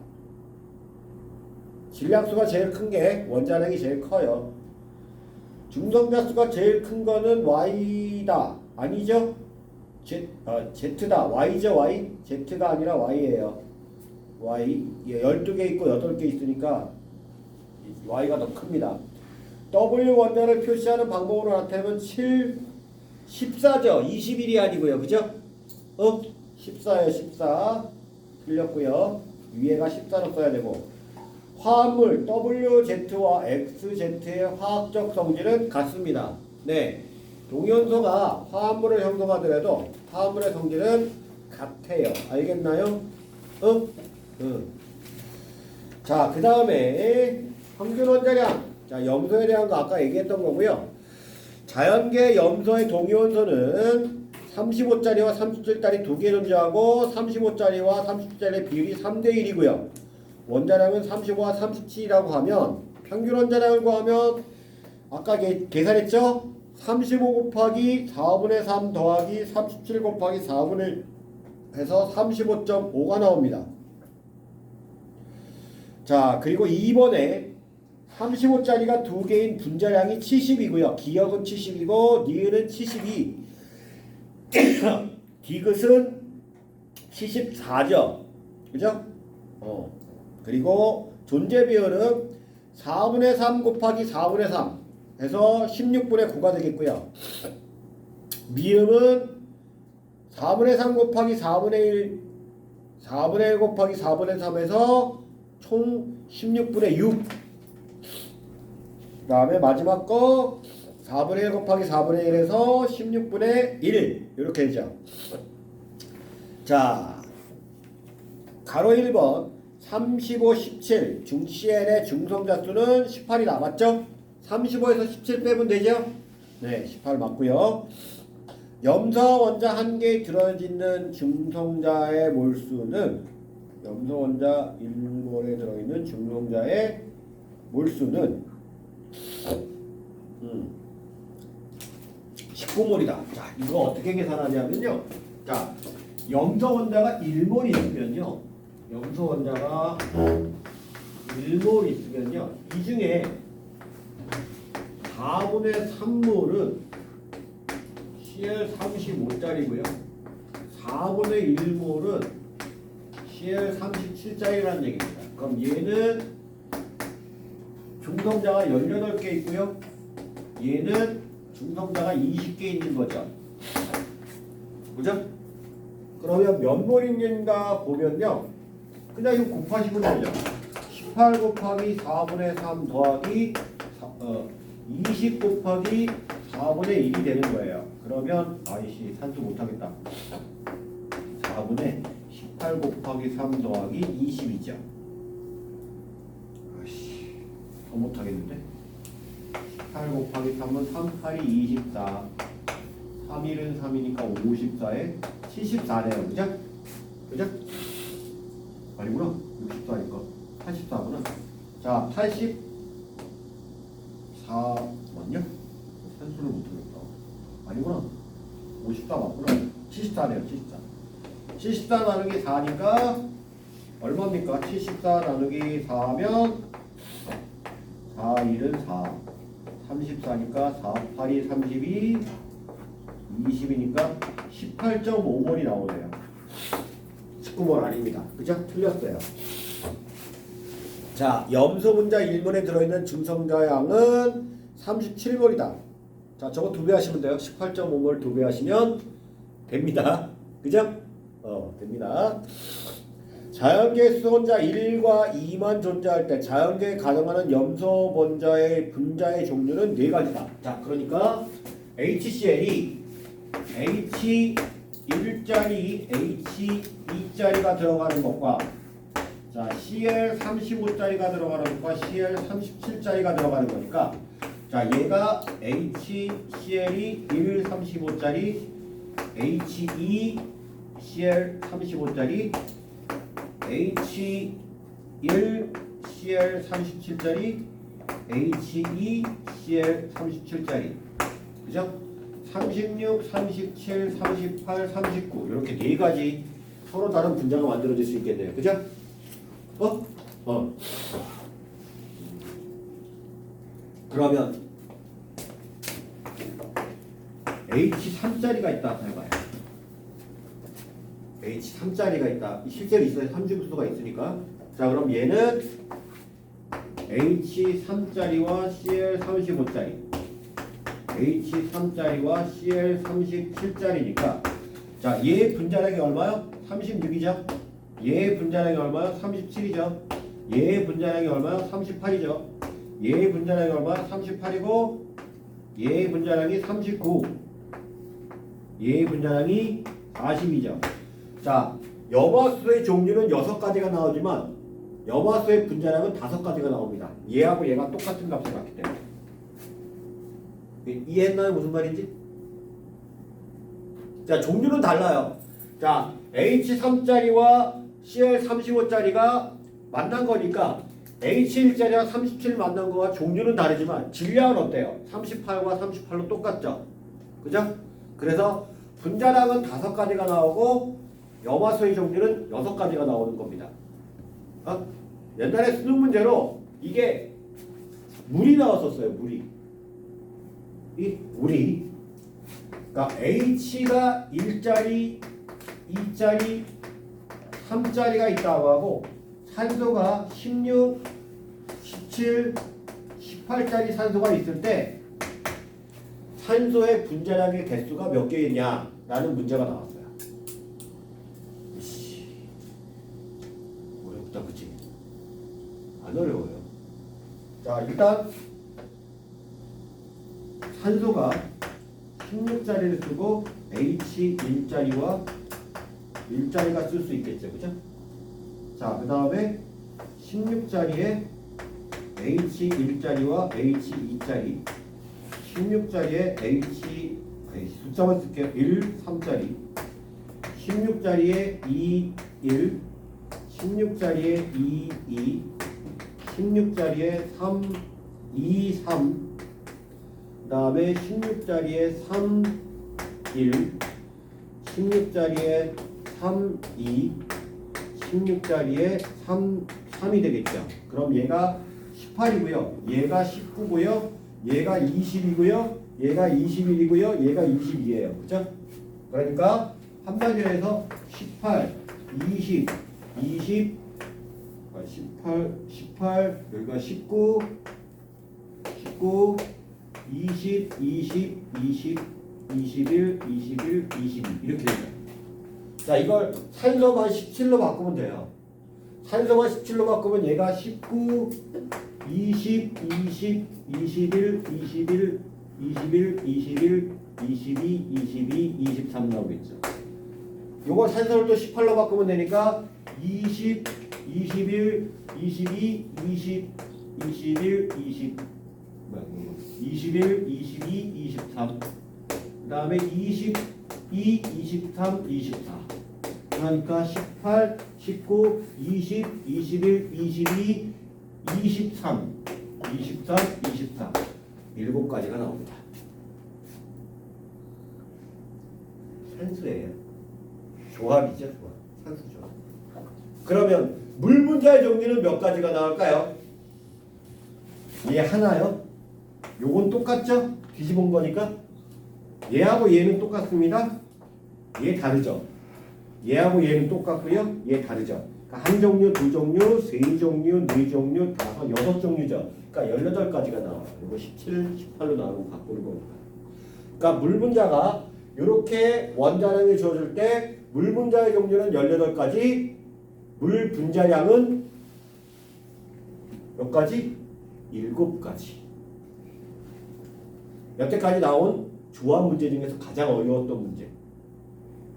A: 질량수가 제일 큰 게 원자량이 제일 커요. 중성자 수가 제일 큰 거는 Y다. 아니죠? Z다. Y죠. Y. Z가 아니라 Y예요. Y. 12개 있고 8개 있으니까 Y가 더 큽니다. W 원자를 표시하는 방법으로 나타내면 7, 14죠. 21이 아니고요. 그죠? 14예요. 14. 틀렸고요. 위에가 14로 써야 되고. 화합물 WZ와 XZ의 화학적 성질은 같습니다. 네. 동위원소가 화합물을 형성하더라도 화합물의 성질은 같아요. 알겠나요? 자, 그 다음에 평균 원자량. 자, 염소에 대한 거 아까 얘기했던 거고요. 자연계 염소의 동위원소는 35짜리와 37짜리 두 개 존재하고 35짜리와 37짜리의 비율이 3대1이고요. 원자량은 35와 37이라고 하면 평균 원자량을 구하면 아까 계산했죠? 35 곱하기 4분의 3 더하기 37 곱하기 4분의 1 해서 35.5가 나옵니다. 자, 그리고 2번에 35짜리가 두 개인 분자량이 70이고요. 기역은 70이고 니은은 72. 디귿은 74죠. 그죠? 그리고 존재 비율은 4분의 3 곱하기 4분의 3 해서 16분의 9가 되겠고요. 미음은 4분의 3 곱하기 4분의 1 4분의 1 곱하기 4분의 3에서 총 16분의 6. 그 다음에 마지막 거 4분의 1 곱하기 4분의 1에서 16분의 1 이렇게 되죠. 자, 가로 1번 35, 17 중Cl의 중성자수는 18이다. 맞죠? 35에서 17 빼면 되죠? 네, 18 맞고요. 염소 원자 한 개에 들어있는 중성자의 몰수는 염소 원자 1몰에 들어있는 중성자의 몰수는 19몰이다. 자, 이거 어떻게 계산하냐면요. 자, 염소 원자가 1몰 있으면요. 염소 원자가 1몰 있으면요. 이 중에 4분의 3몰은 CL35짜리고요. 4분의 1몰은 CL37짜리라는 얘기입니다. 그럼 얘는 중성자가 18개 있고요. 얘는 중성자가 20개 있는 거죠. 그죠? 그러면 몇 몰 있는가 보면요. 그냥 이거 곱하시면 되죠. 18 곱하기 4분의 3 더하기 20 곱하기 4분의 1이 되는 거예요. 그러면 아이씨 산수 못하겠다. 4분의 18 곱하기 3 더하기 20이죠. 아이씨 더 못하겠는데. 18 곱하기 3은 3, 8이 24. 3, 1은 3이니까 54에 74네요. 그죠? 그죠? 아니구나. 64니까 84구나. 자, 84 맞냐? 산수를 못하겠다. 아니구나. 54 맞구나. 74네요. 74. 74 나누기 4니까 얼마입니까? 74 나누기 4하면 4, 1은 4. 34니까 4, 8이 32, 20이니까 18.5몰이 나오네요. 19몰 아닙니다. 그죠? 틀렸어요. 자, 염소 분자 1몰에 들어있는 중성자 양은 37몰이다. 자, 저거 2배 하시면 돼요. 18.5몰 2배 하시면 됩니다. 그죠? 됩니다. 자연계 수소혼자 1과 2만 존재할 때 자연계에 가정하는 염소 분자의 종류는 4가지다. 자, 그러니까 HCl이 H1짜리, H2짜리가 들어가는 것과 자, Cl35짜리가 들어가는 것과 Cl37짜리가 들어가는 거니까 자, 얘가 HCl이 135짜리, H2 Cl35짜리, H1 Cl37짜리, H2 Cl37짜리. 그죠? 36, 37, 38, 39 이렇게 4가지 서로 다른 분자가 만들어질 수 있겠네요. 그죠? 그러면 H3짜리가 있다 해봐요. H3짜리가 있다. 실제로 있어요. 3중수가 있으니까. 자, 그럼 얘는 H3짜리와 Cl35짜리, H3짜리와 Cl37짜리니까 자, 얘 분자량이 얼마요? 36이죠. 얘 분자량이 얼마요? 37이죠. 얘 분자량이 얼마요? 38이죠. 얘 분자량이 얼마요? 38이고 얘 분자량이 39. 얘 분자량이 40이죠. 자, 염화수의 종류는 6가지가 나오지만 염화수의 분자량은 5가지가 나옵니다. 얘하고 얘가 똑같은 값을 갖기 때문에. 이해했나요? 무슨 말인지? 자, 종류는 달라요. 자, H3짜리와 Cl35짜리가 만난 거니까 H1짜리와 37 만난 거와 종류는 다르지만 질량은 어때요? 38과 38로 똑같죠? 그죠? 그래서 분자량은 5가지가 나오고 염화수의 종류는 6가지가 나오는 겁니다. 옛날에 수능 문제로 이게 물이 나왔었어요. 물이. 그러니까 H가 1짜리, 2짜리, 3짜리가 있다고 하고 산소가 16, 17, 18짜리 산소가 있을 때 산소의 분자량의 개수가 몇 개였냐라는 문제가 나왔어요. 어렵다, 그치? 안 어려워요. 자, 일단 산소가 16짜리를 쓰고 H1짜리와 1짜리가 쓸 수 있겠죠. 그죠? 자, 그 다음에 16짜리에 H1짜리와 H2짜리, 16짜리에 숫자만 쓸게요. 1, 3짜리, 16짜리에 2, 1, 16짜리에 2, 2, 16짜리에 3, 2, 3, 그 다음에 16짜리에 3, 1, 16짜리에 3, 2, 16짜리에 3, 3이 되겠죠. 그럼 얘가 18이고요. 얘가 19고요. 얘가 20이고요. 얘가 21이고요. 얘가 22예요. 그죠? 그러니까 한마디로 해서 18, 20, 20, 18, 여기가 19, 20, 20, 20, 21, 21, 22 이렇게 됩니다. 자, 이걸 산소만 17로 바꾸면 돼요. 산소만 17로 바꾸면 얘가 19, 20, 20, 21, 21, 21, 21, 22, 22, 23 나오겠죠. 요거 산수를 또 18로 바꾸면 되니까 20, 21, 22, 20, 21, 20 21, 22, 23 그 다음에 22, 23, 24 그러니까 18, 19, 20, 21, 22, 23 23, 24 7가지가 나옵니다. 산수예요. 조합이죠, 조합. 산수 조합. 그러면 물 분자의 종류는 몇 가지가 나올까요? 얘 하나요? 요건 똑같죠? 뒤집은 거니까. 얘하고 얘는 똑같습니다. 얘 다르죠? 얘하고 얘는 똑같고요. 얘 다르죠? 그러니까 한 종류, 두 종류, 세 종류, 네 종류, 다섯, 여섯 종류죠. 그러니까 18가지가 나와요. 이거 17, 18로 나오면 바꾸는 겁니다. 그러니까 물 분자가 이렇게 원자량이 주어질 때 물 분자의 종류는 18가지, 물 분자량은 몇 가지? 7가지. 여태까지 나온 조합 문제 중에서 가장 어려웠던 문제.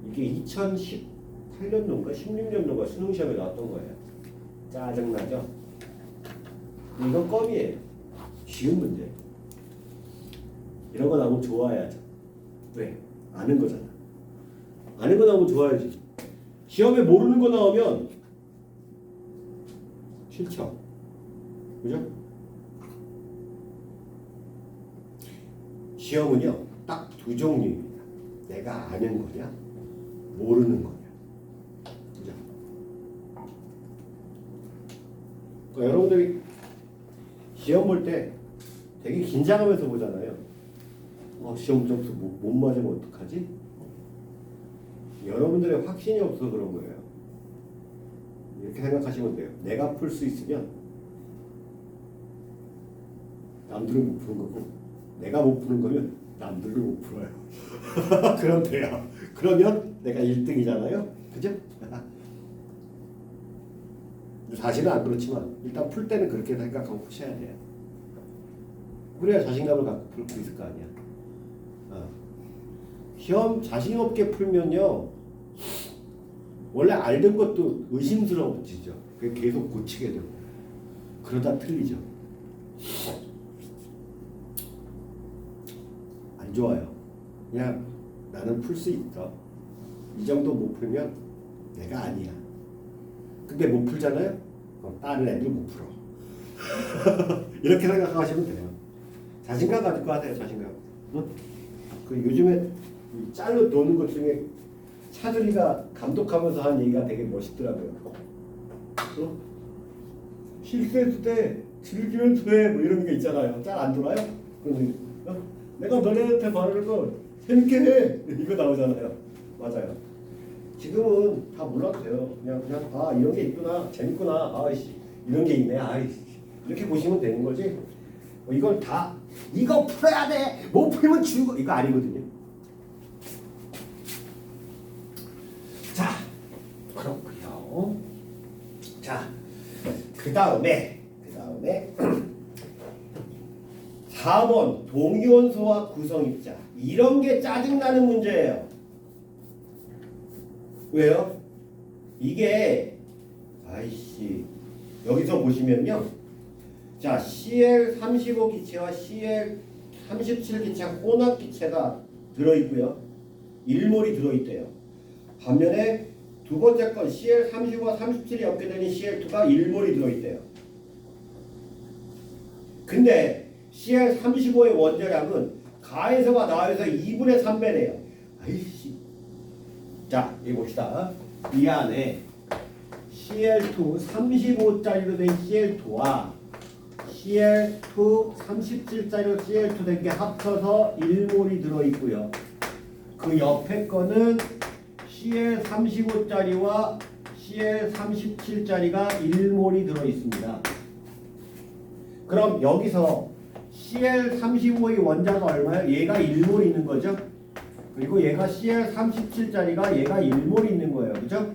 A: 이게 2018년도인가 16년도인가 수능시험에 나왔던 거예요. 짜증나죠? 이건 껌이에요. 쉬운 문제. 이런 거 나오면 좋아야죠. 왜? 아는 거잖아. 아는 거 나오면 좋아야지. 시험에 모르는 거 나오면 싫죠. 그죠? 시험은요, 딱 두 종류입니다. 내가 아는 거냐, 모르는 거냐. 그죠? 그러니까 여러분들이 시험 볼 때 되게 긴장하면서 보잖아요. 시험 점수 못 맞으면 어떡하지? 여러분들의 확신이 없어서 그런 거예요. 이렇게 생각하시면 돼요. 내가 풀 수 있으면 남들은 못 푸는 거고, 내가 못 푸는 거면 남들도 못 풀어요. 그럼 돼요. 그러면 내가 1등이잖아요. 그죠? 사실은 안 그렇지만 일단 풀 때는 그렇게 생각하고 푸셔야 돼요. 그래야 자신감을 갖고 풀 수 있을 거 아니야. 시험 자신 없게 풀면요, 원래 알던 것도 의심스러워지죠. 그게 계속 고치게 되고 그러다 틀리죠. 안 좋아요. 그냥 나는 풀 수 있어. 이 정도 못 풀면 내가 아니야. 근데 못 풀잖아요? 그럼 다른 애들 못 풀어. 이렇게 생각하시면 돼요. 자신감 가지고 하세요. 자신감. 응? 그 요즘에 짤로 노는 것 중에 차두리가 감독하면서 한 얘기가 되게 멋있더라고요. 실수했을 때 즐기면서 해, 뭐 이런 게 있잖아요. 짤 안 돌아요? 내가 너네한테 말하는 거 재밌게 해, 이거 나오잖아요. 맞아요. 지금은 다 몰라도 돼요. 그냥 이런 게 있구나, 재밌구나, 아이씨 이런 게 있네, 아이씨 이렇게 보시면 되는 거지. 이걸 다 이거 풀어야 돼, 못 풀면 죽어, 이거 아니거든요. 자, 그렇고요. 자, 그 다음에 4번 동위원소와 구성입자. 이런 게 짜증나는 문제예요. 왜요? 이게 아이씨 여기서 보시면요, 자 CL35 기체와 CL37 기체 혼합 기체가 들어있고요, 1몰이 들어있대요. 반면에 두 번째 건 CL35와 37이 엮여되는 CL2가 1몰이 들어있대요. 근데 CL35의 원자량은 가에서가 나에서 2분의 3배래요. 아이씨. 자, 여기 봅시다. 이 안에 CL2 35짜리로 된 CL2와 CL2 37짜리로 CL2 된 게 합쳐서 1몰이 들어있고요. 그 옆에 거는 CL35짜리와 CL37짜리가 1몰이 들어있습니다. 그럼 여기서 CL35의 원자가 얼마예요? 얘가 1몰 있는 거죠? 그리고 얘가 CL37짜리가 얘가 1몰 있는 거예요. 그죠?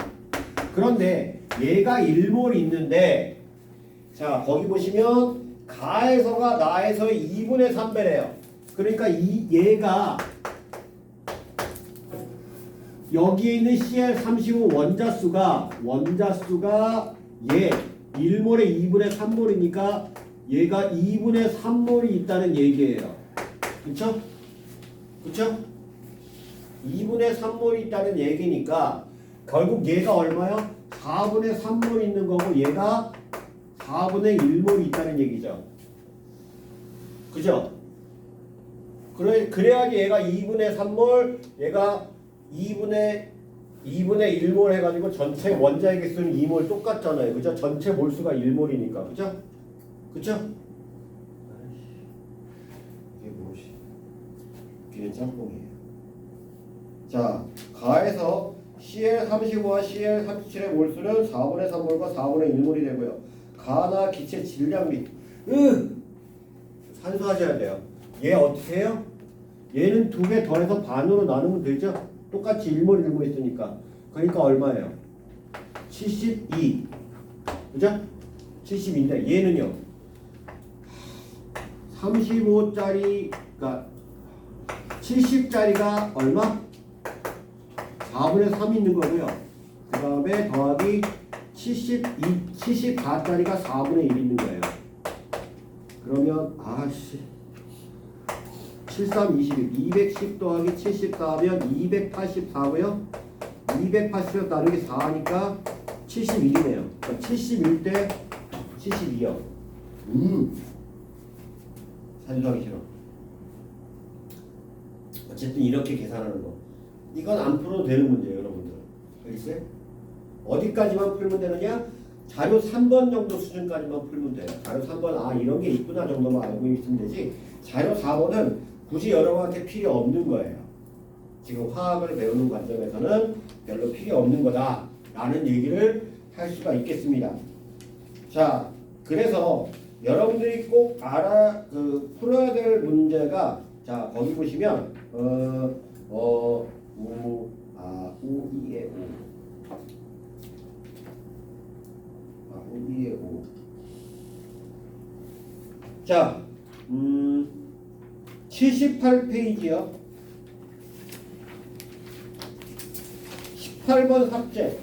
A: 그런데 얘가 1몰 있는데, 자 거기 보시면 가에서가 나에서의 2분의 3배래요. 그러니까 얘가 여기에 있는 CL35 원자수가 얘 1몰에 2분의 3몰이니까 얘가 2분의 3몰이 있다는 얘기예요. 그쵸? 그쵸? 2분의 3몰이 있다는 얘기니까 결국 얘가 얼마요? 4분의 3몰 있는 거고 얘가 4분의 1몰이 있다는 얘기죠. 그죠? 그래야지 얘가 2분의 3몰, 얘가 2분의 1몰 해가지고 전체 원자의 개수는 2몰 똑같잖아요. 그죠? 전체 몰수가 1몰이니까. 그죠? 그죠? 이게 무엇이? 귀는 짬뽕이에요. 자, 가에서 CL35와 CL37의 몰수는 4분의 3몰과 4분의 1몰이 되고요. 가나 기체 질량비. 산수하셔야 돼요. 얘 어떻게 해요? 얘는 두 개 더해서 반으로 나누면 되죠? 똑같이 1몰 1몰 있으니까. 그러니까 얼마예요? 72. 그죠? 72인데 얘는요. 35짜리가 70짜리가 얼마? 4분의 3 있는 거고요. 그 다음에 더하기 74짜리가 4분의 1 있는 거예요. 그러면 73, 21, 210 더하기 74하면 284고요. 280에서 나누기 4하니까 71이네요. 그러니까 71대 72요. 산수하기 싫어. 어쨌든 이렇게 계산하는 거. 이건 안 풀어도 되는 문제예요, 여러분들. 알겠어요? 어디까지만 풀면 되느냐? 자료 3번 정도 수준까지만 풀면 돼요. 자료 3번 이런 게 있구나 정도만 알고 있으면 되지. 자료 4번은 굳이 여러분한테 필요 없는 거예요. 지금 화학을 배우는 관점에서는 별로 필요 없는 거다 라는 얘기를 할 수가 있겠습니다. 자, 그래서 여러분들이 꼭 풀어야 될 문제가, 자, 거기 보시면 우이에 5. 자, 78페이지요. 18번 삭제.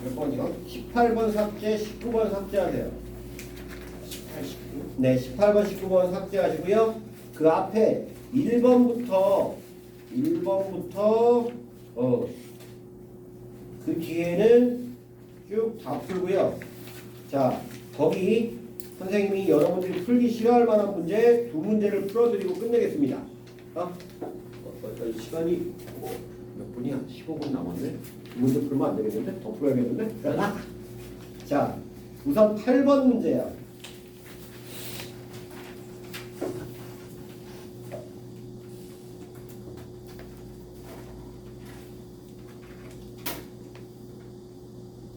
A: 몇 번이요? 18번 삭제, 19번 삭제하세요. 18, 19? 네, 18번, 19번 삭제하시고요. 그 앞에 1번부터 그 뒤에는 쭉 다 풀고요. 자, 거기 선생님이 여러분들이 풀기 싫어할 만한 문제 2문제를 풀어드리고 끝내겠습니다. 시간이 몇 분이야? 15분 남았네. 2문제 풀면 안 되겠는데? 더 풀어야겠는데? 자, 우선 8번 문제야.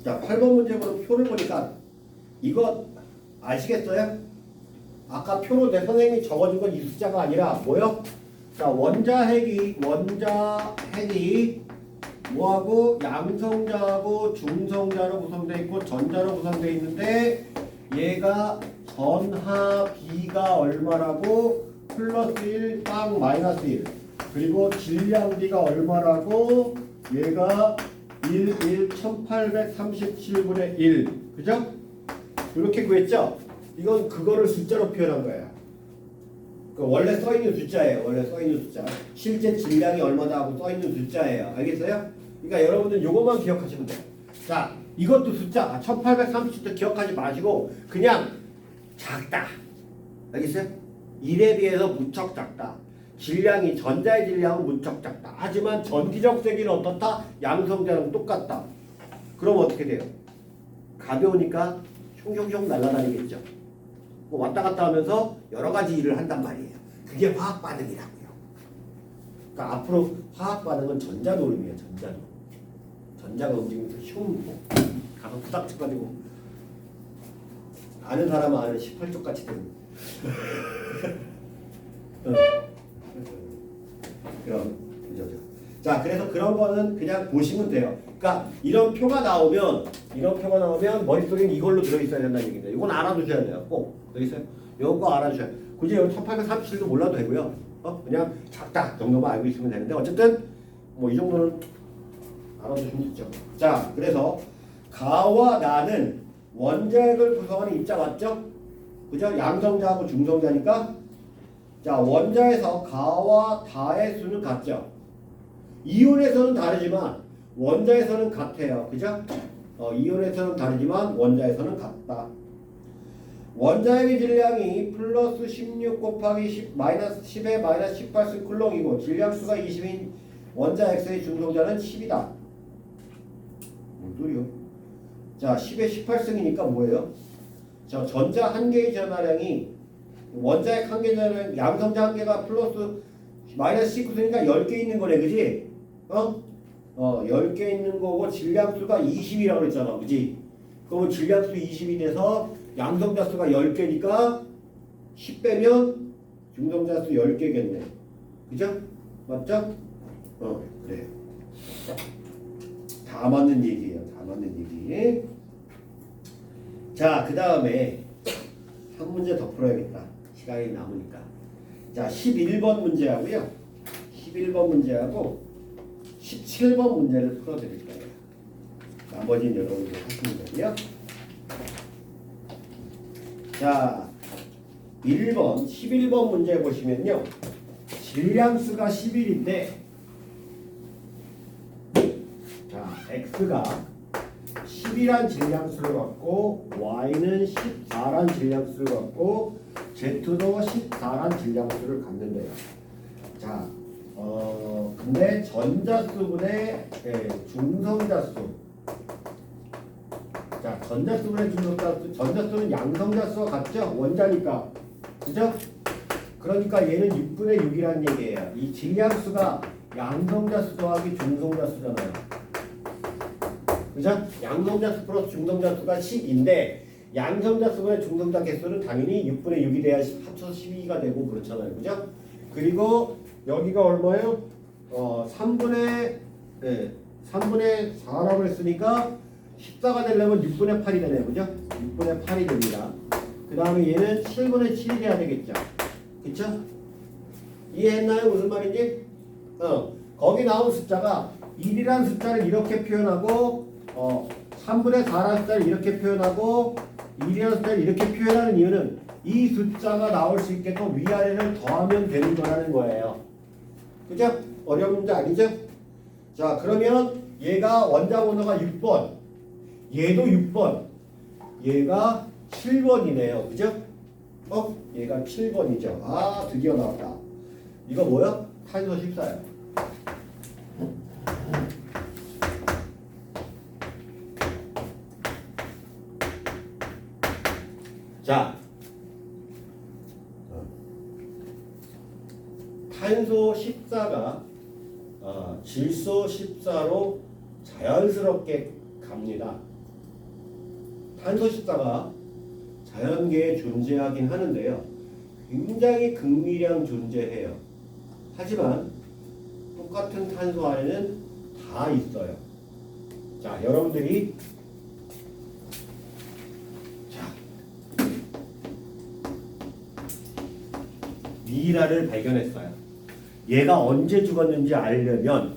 A: 자, 8번 문제로 표를 보니까 이거 아시겠어요? 아까 표로 내 선생님이 적어준 건 이 숫자가 아니라 뭐요? 자, 원자핵이 뭐하고 양성자하고 중성자로 구성되어 있고 전자로 구성되어 있는데 얘가 전하 B가 얼마라고? 플러스 1, 빵 마이너스 1. 그리고 질량 B가 얼마라고? 얘가 1837분의 1. 그죠? 이렇게 구했죠? 이건 그거를 숫자로 표현한 거예요. 원래 써있는 숫자예요. 원래 써있는 숫자. 실제 질량이 얼마다 하고 써있는 숫자예요. 알겠어요? 그러니까 여러분들 요것만 기억하시면 돼요. 자, 이것도 숫자 1830도 기억하지 마시고 그냥 작다. 알겠어요? 1에 비해서 무척 작다. 질량이 전자의 질량은 무척 작다. 하지만 전기적 세기는 어떻다? 양성자랑 똑같다. 그럼 어떻게 돼요? 가벼우니까 슝슝슝 날아다니겠죠. 뭐 왔다 갔다 하면서 여러 가지 일을 한단 말이에요. 그게 화학 반응이라고요. 그러니까 앞으로 화학 반응은 전자노름이에요. 전자노름. 전자가 움직이면서 슝 가서 부닥쳐가지고 아는 사람은 아는 18쪽 같이 되는. 그럼 그죠. 자, 그래서 그런 거는 그냥 보시면 돼요. 그러니까 이런 표가 나오면 머릿속에 이걸로 들어있어야 된다는 얘기입니다. 이건 알아두셔야 돼요. 꼭. 여기 있어요. 요거 알아두셔야 돼요. 굳이 여기 1847도 몰라도 되고요. 그냥 작다 정도만 알고 있으면 되는데 어쨌든 뭐 이 정도는 알아두시면 되죠. 자, 그래서 가와 나는 원자핵을 구성하는 입자 맞죠? 그죠? 양성자하고 중성자니까 자, 원자에서 가와 다의 수는 같죠? 이온에서는 다르지만 원자에서는 같아요. 그죠? 이온에서는 다르지만 원자에서는 같다. 원자핵의 질량이 플러스 16 곱하기 10, 마이너스 10의 마이너스 18 쿨롱이고 질량수가 20인 원자 X의 중성자는 10이다. 뭔 소리요? 자, 10의 18승이니까 뭐예요? 자, 전자 한 개의 전하량이 원자핵 한 개 전하량, 양성자 한 개가 플러스 마이너스 19승이니까 10개 있는 거네, 그지? 10개 있는 거고 질량수가 20이라고 그랬잖아, 그지? 그러면 질량수 20이 돼서 양성자 수가 10개니까 10 빼면 중성자 수 10개겠네. 그죠? 맞죠? 그래요. 다 맞는 얘기예요. 다 맞는 얘기. 자, 그 다음에 한 문제 더 풀어야겠다. 시간이 남으니까. 자, 11번 문제하고요. 11번 문제하고 17번 문제를 풀어드릴 거예요. 나머지는 여러분들 하시면 되고요. 자, 11번 문제 보시면요. 질량수가 11인데 자, x가 10이란 질량수를 갖고 y는 14란 질량수를 갖고 z도 14란 질량수를 갖는데요. 자, 근데 전자수분의 중성자수. 자, 전자수분의 중성자수, 전자수는 양성자수와 같죠? 원자니까. 그죠? 그러니까 얘는 6분의 6이라는 얘기예요. 이 질량수가 양성자수 더하기 중성자수잖아요. 그죠? 양성자수 플러스 중성자수가 10인데 양성자수분의 중성자 개수는 당연히 6분의 6이 돼야 합쳐서 12가 되고 그렇잖아요. 그죠? 그리고 여기가 얼마예요? 3분의 4라고 했으니까 14가 되려면 6분의 8이 되네요. 그죠? 6분의 8이 됩니다. 그 다음에 얘는 7분의 7이 돼야 되겠죠. 그쵸? 이해했나요? 무슨 말인지? 거기 나온 숫자가 1이라는 숫자를 이렇게 표현하고 3분의 4라는 숫자를 이렇게 표현하고 1이라는 숫자를 이렇게 표현하는 이유는 이 숫자가 나올 수 있게끔 위아래를 더하면 되는 거라는 거예요. 그죠? 어려운 문제 아니죠? 자, 그러면 얘가 원자 번호가 6번, 얘도 6번, 얘가 7번이네요. 그죠? 얘가 7번이죠. 아, 드디어 나왔다. 이거 뭐야? 탄소 14요. 자, 탄소 14가 질소 14로 자연스럽게 갑니다. 탄소 14가 자연계에 존재하긴 하는데요. 굉장히 극미량 존재해요. 하지만 똑같은 탄소 안에는 다 있어요. 자, 여러분들이 미라를 발견했어요. 얘가 언제 죽었는지 알려면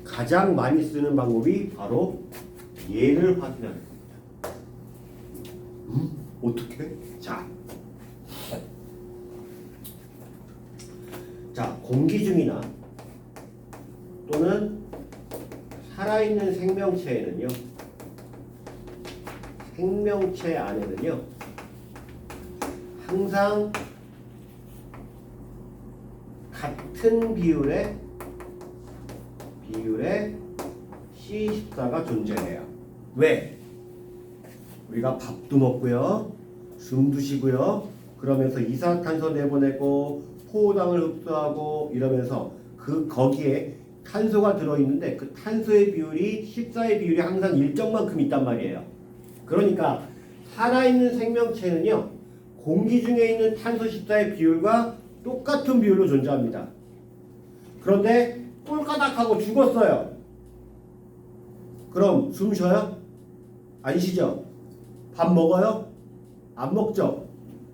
A: 가장 많이 쓰는 방법이 바로 얘를 확인하는 겁니다. 어떻게? 자, 공기 중이나 또는 살아있는 생명체 안에는요 항상 같은 비율의 C14가 존재해요. 왜? 우리가 밥도 먹고요, 숨도 쉬고요, 그러면서 이산화탄소 내보내고 포도당을 흡수하고 이러면서 거기에 탄소가 들어있는데 그 탄소의 비율이 14의 비율이 항상 일정만큼 있단 말이에요. 그러니까 살아있는 생명체는요 공기 중에 있는 탄소 14의 비율과 똑같은 비율로 존재합니다. 그런데 꼴까닥하고 죽었어요. 그럼 숨 쉬어요? 안 쉬죠? 밥 먹어요? 안 먹죠.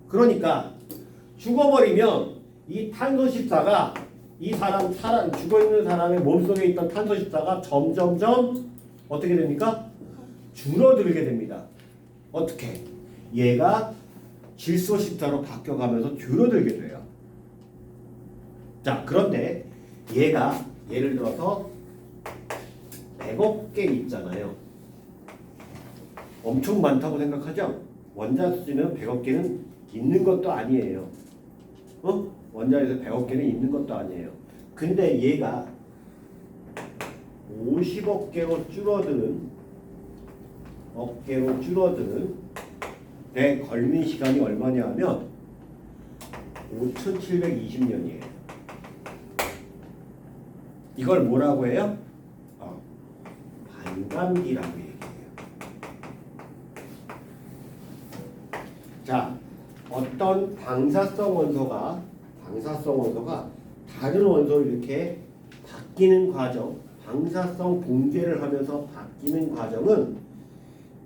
A: 그러니까 죽어버리면 이 탄소 14가 이 사람 죽어있는 사람의 몸속에 있던 탄소 14가 점점점 어떻게 됩니까? 줄어들게 됩니다. 어떻게? 얘가 질소 14로 바뀌어가면서 줄어들게 돼요. 자, 그런데 얘가 예를 들어서 100억 개 있잖아요. 엄청 많다고 생각하죠? 원자수는 100억 개는 있는 것도 아니에요. 원자에서 100억 개는 있는 것도 아니에요. 근데 얘가 50억 개로 줄어드는 내 걸린 시간이 얼마냐 하면 5720년이에요. 이걸 뭐라고 해요? 반감기라고 얘기해요. 자, 어떤 방사성 원소가 다른 원소를 이렇게 바뀌는 과정, 방사성 붕괴를 하면서 바뀌는 과정은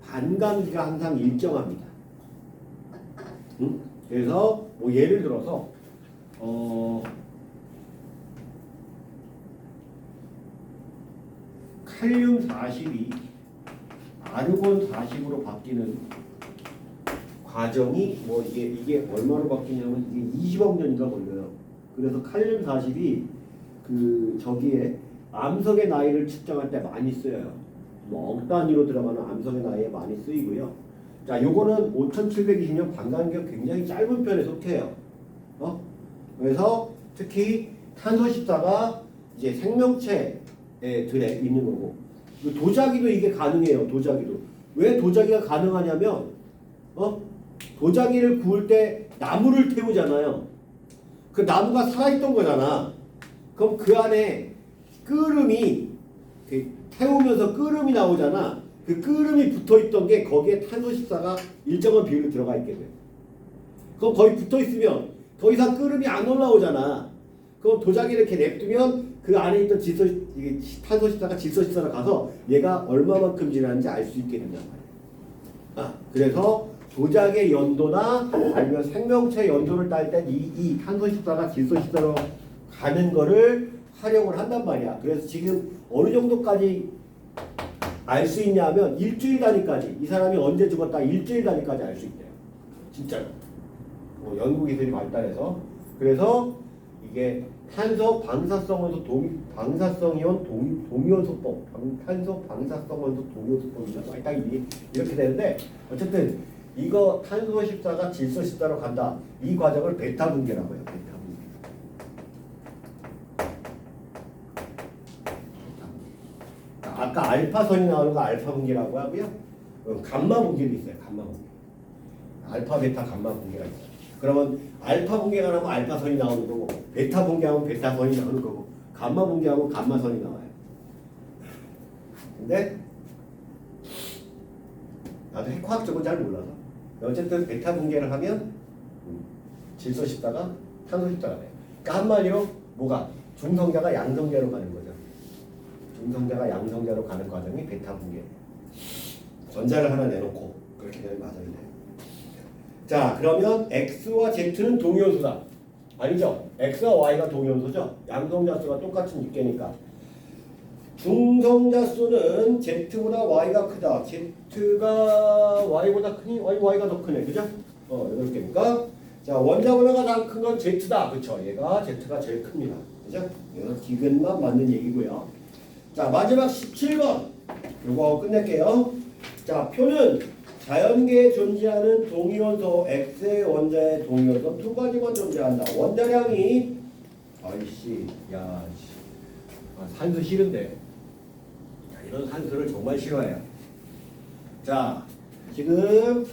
A: 반감기가 항상 일정합니다. 그래서 뭐 예를 들어서 칼륨 40이 아르곤 40으로 바뀌는 과정이 뭐 이게 얼마로 바뀌냐면 이게 20억 년인가 걸려요. 그래서 칼륨 40이 그 저기에 암석의 나이를 측정할 때 많이 쓰여요. 뭐 억 단위로 들어가는 암석의 나이에 많이 쓰이고요. 자, 요거는 5720년 반감기가 굉장히 짧은 편에 속해요. 그래서 특히 탄소 14가 이제 생명체들에 있는 거고, 도자기도 이게 가능해요. 도자기도. 왜 도자기가 가능하냐면 도자기를 구울 때 나무를 태우잖아요. 그 나무가 살아있던 거잖아. 그럼 그 안에 끓음이 태우면서 끓음이 나오잖아. 그 끓음이 붙어있던 게 거기에 탄소 14가 일정한 비율로 들어가 있게 돼. 그럼 거기 붙어있으면 더 이상 끓음이 안 올라오잖아. 그럼 도자기를 이렇게 냅두면 그 안에 있던 탄소 14가 질소 14로 가서 얘가 얼마만큼 지나는지 알 수 있게 된단 말이야. 그래서 도자기의 연도나 아니면 생명체 연도를 딸 때 이 탄소 14가 질소 14로 가는 거를 활용을 한단 말이야. 그래서 지금 어느 정도까지 알 수 있냐면 일주일 단위까지, 이 사람이 언제 죽었다 일주일 단위까지 알 수 있대요. 진짜로. 연구 기술이 발달해서. 그래서 이게 탄소 방사성 원소 방사성 이온 동위원소법, 탄소 방사성 원소 동위원소법이죠. 딱 이렇게 되는데, 어쨌든 이거 탄소 14가 질소 14로 간다. 이 과정을 베타 분계라고 해요. 베타 분계. 아까 알파선이 나오는 거 알파 분계라고 하고요. 감마 분계도 있어요. 감마 분계. 알파, 베타, 감마 분계가 있어요. 그러면 알파 분계가 나오면 알파선이 나오는 거고, 베타 분계하면 베타선이 나오는 거고, 감마 분계하면 감마선이 나와요. 근데 나도 핵화학적으로 잘 몰라서 어쨌든 베타 분계를 하면 질소 14가 탄소 14가 돼요. 그러니까 한마디로 뭐가 중성자가 양성자로 가는 거죠. 중성자가 양성자로 가는 과정이 베타 분계. 전자를 하나 내놓고 그렇게 되는 과정이 돼요. 자, 그러면 X와 Z는 동위원소다. 아니죠? X와 Y가 동위원소죠? 양성자 수가 똑같은 집계니까. 중성자 수는 Z보다 Y가 크다. Z가 Y보다 크니? Y가 더 크네. 그죠? 이럴 게니까. 자, 원자번호가 가장 큰 건 Z다. 그쵸? 얘가 Z가 제일 큽니다. 그죠? 이거 기근만 맞는 얘기고요. 자, 마지막 17번. 요거 끝낼게요. 자, 표는 자연계에 존재하는 동위원소 X의 원자의 동위원소 두 가지만 존재한다. 원자량이 산수 싫은데. 이런 산수를 정말 싫어해요. 자, 지금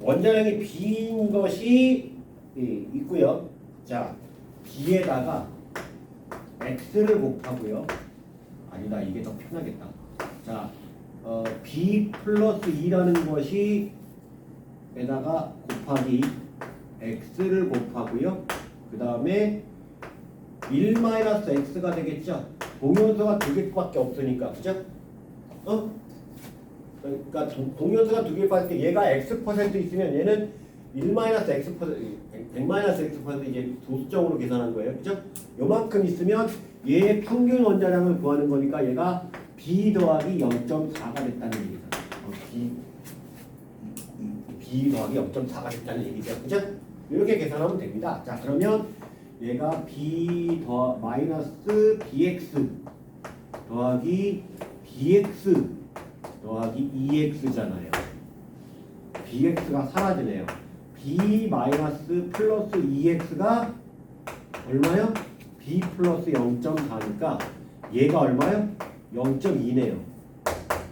A: 원자량이 B인 것이 있고요. 자, B에다가 X를 곱하고요. 아니다, 이게 더 편하겠다. 자, B 플러스 2라는 것이 에다가 곱하기 X를 곱하고요. 그 다음에 1 마이너스 X가 되겠죠. 동위원소가 두 개밖에 없으니까, 그죠? 그러니까 동위원수가 두 개를 봤을 때 얘가 x% 있으면 얘는 1-x%, 100-x% 이제 도수적으로 계산한 거예요. 그죠? 요만큼 있으면 얘의 평균 원자량을 구하는 거니까 얘가 b 더하기 0.4가 됐다는 얘기죠. b 더하기 0.4가 됐다는 얘기죠. 그죠? 이렇게 계산하면 됩니다. 자, 그러면 얘가 b 더 마이너스 bx 더하기 bx 더하기 2x잖아요. bx가 사라지네요. b 마이너스 플러스 2x가 얼마요? b 플러스 0.4니까 얘가 얼마요? 0.2네요.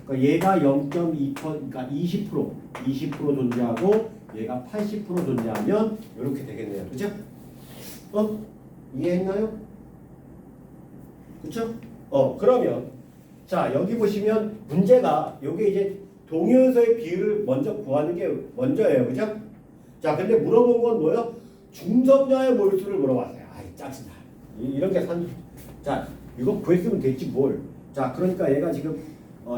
A: 그러니까 얘가 0.2%, 그러니까 20% 존재하고 얘가 80% 존재하면 이렇게 되겠네요. 그죠? 이해했나요? 그쵸? 그러면 자, 여기 보시면 문제가 요게 이제 동위원소의 비율을 먼저 구하는 게 먼저예요. 그죠? 자, 근데 물어본 건 뭐예요? 중성자의 몰수를 물어봤어요. 아이, 짜증나. 이런 게 자, 이거 구했으면 됐지 뭘. 자, 그러니까 얘가 지금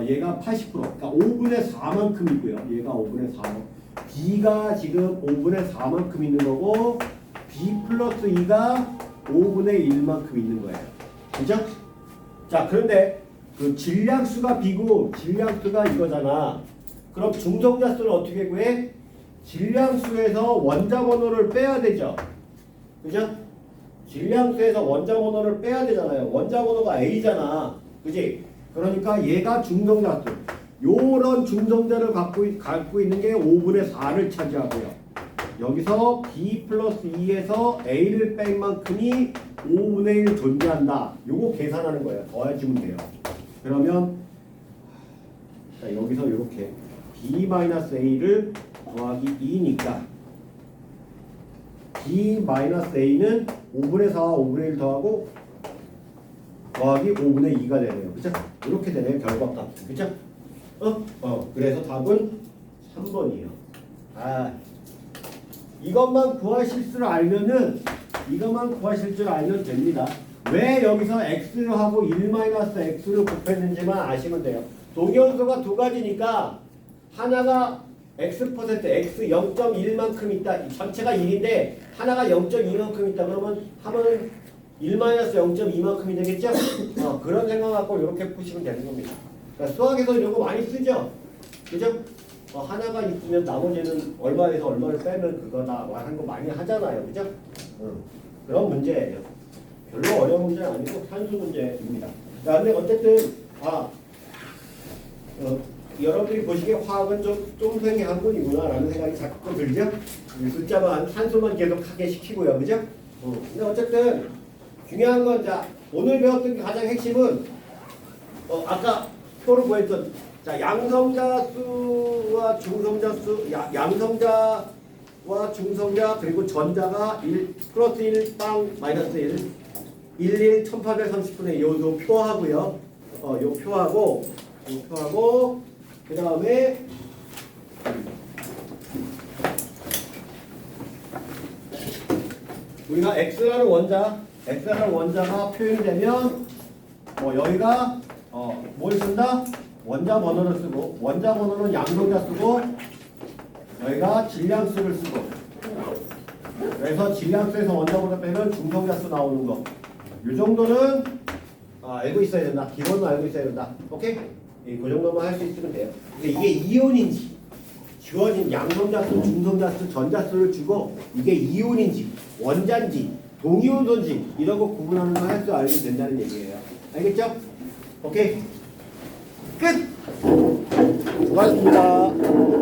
A: 얘가 80%, 그러니까 5분의 4만큼이고요. 얘가 5분의 4. B가 지금 5분의 4만큼 있는 거고 B 플러스 2가 5분의 1만큼 있는 거예요. 그죠? 자, 그런데 그 질량수가 B고 질량수가 이거잖아. 그럼 중성자수는 어떻게 구해? 질량수에서 원자 번호를 빼야 되죠. 그죠? 질량수에서 원자 번호를 빼야 되잖아요. 원자 번호가 A잖아. 그지? 그러니까 얘가 중성자수. 요런 중성자를 갖고 있는 게 5분의 4를 차지하고요. 여기서 B 플러스 2에서 A를 뺀 만큼이 5분의 1 존재한다. 요거 계산하는 거예요. 더해주면 돼요. 그러면 자, 여기서 이렇게 B 마이너스 A를 더하기 2니까 B 마이너스 A는 5분의 4와 5분의 1 더하고 더하기 5분의 2가 되네요. 그죠? 이렇게 되네요. 결과값. 그죠? 그래서 답은 3번이에요. 이것만 구하실 줄 알면은 됩니다. 왜 여기서 x하고 1-x를 곱했는지만 아시면 돼요. 동위원소가 두 가지니까 하나가 x% x 0.1만큼 있다. 전체가 1인데 하나가 0.2만큼 있다. 그러면 하나는 1-0.2만큼이 되겠죠? 그런 생각 갖고 이렇게 푸시면 되는 겁니다. 그러니까 수학에서 이런 거 많이 쓰죠? 그죠? 하나가 있으면 나머지는 얼마에서 얼마를 빼면 그거다 하는 거 많이 하잖아요. 그죠? 그런 문제예요. 별로 어려운 문제는 아니고 산수 문제입니다. 자, 근데 어쨌든 여러분들이 보시기에 화학은 좀 쫑생이한 분이구나 라는 생각이 자꾸 들죠? 숫자만 산수만 계속 하게 시키고요. 그죠? 근데 어쨌든 중요한 건 자, 오늘 배웠던 가장 핵심은 아까 표로 보였던 자, 양성자수와 중성자수, 양성자와 중성자 그리고 전자가 1 플러스 1 빵 마이너스 1 1 1830분의 요 표하고요. 요 표하고 그 다음에 우리가 x라는 원자가 표현이 되면 여기가 뭘 쓴다? 원자 번호를 쓰고 원자 번호는 양성자 쓰고 여기가 질량수를 쓰고 그래서 질량수에서 원자 번호 빼면 중성자수 나오는 거. 이 정도는 알고 있어야 된다. 기본은 알고 있어야 된다. 오케이? 그 정도만 할 수 있으면 돼요. 근데 이게 이온인지 주어진 양성자수, 중성자수, 전자수를 주고 이게 이온인지 원자인지 동이온소인지 이런 거 구분하는 거 할 줄 알면 된다는 얘기예요. 알겠죠? 오케이? 끝! 수고하셨습니다.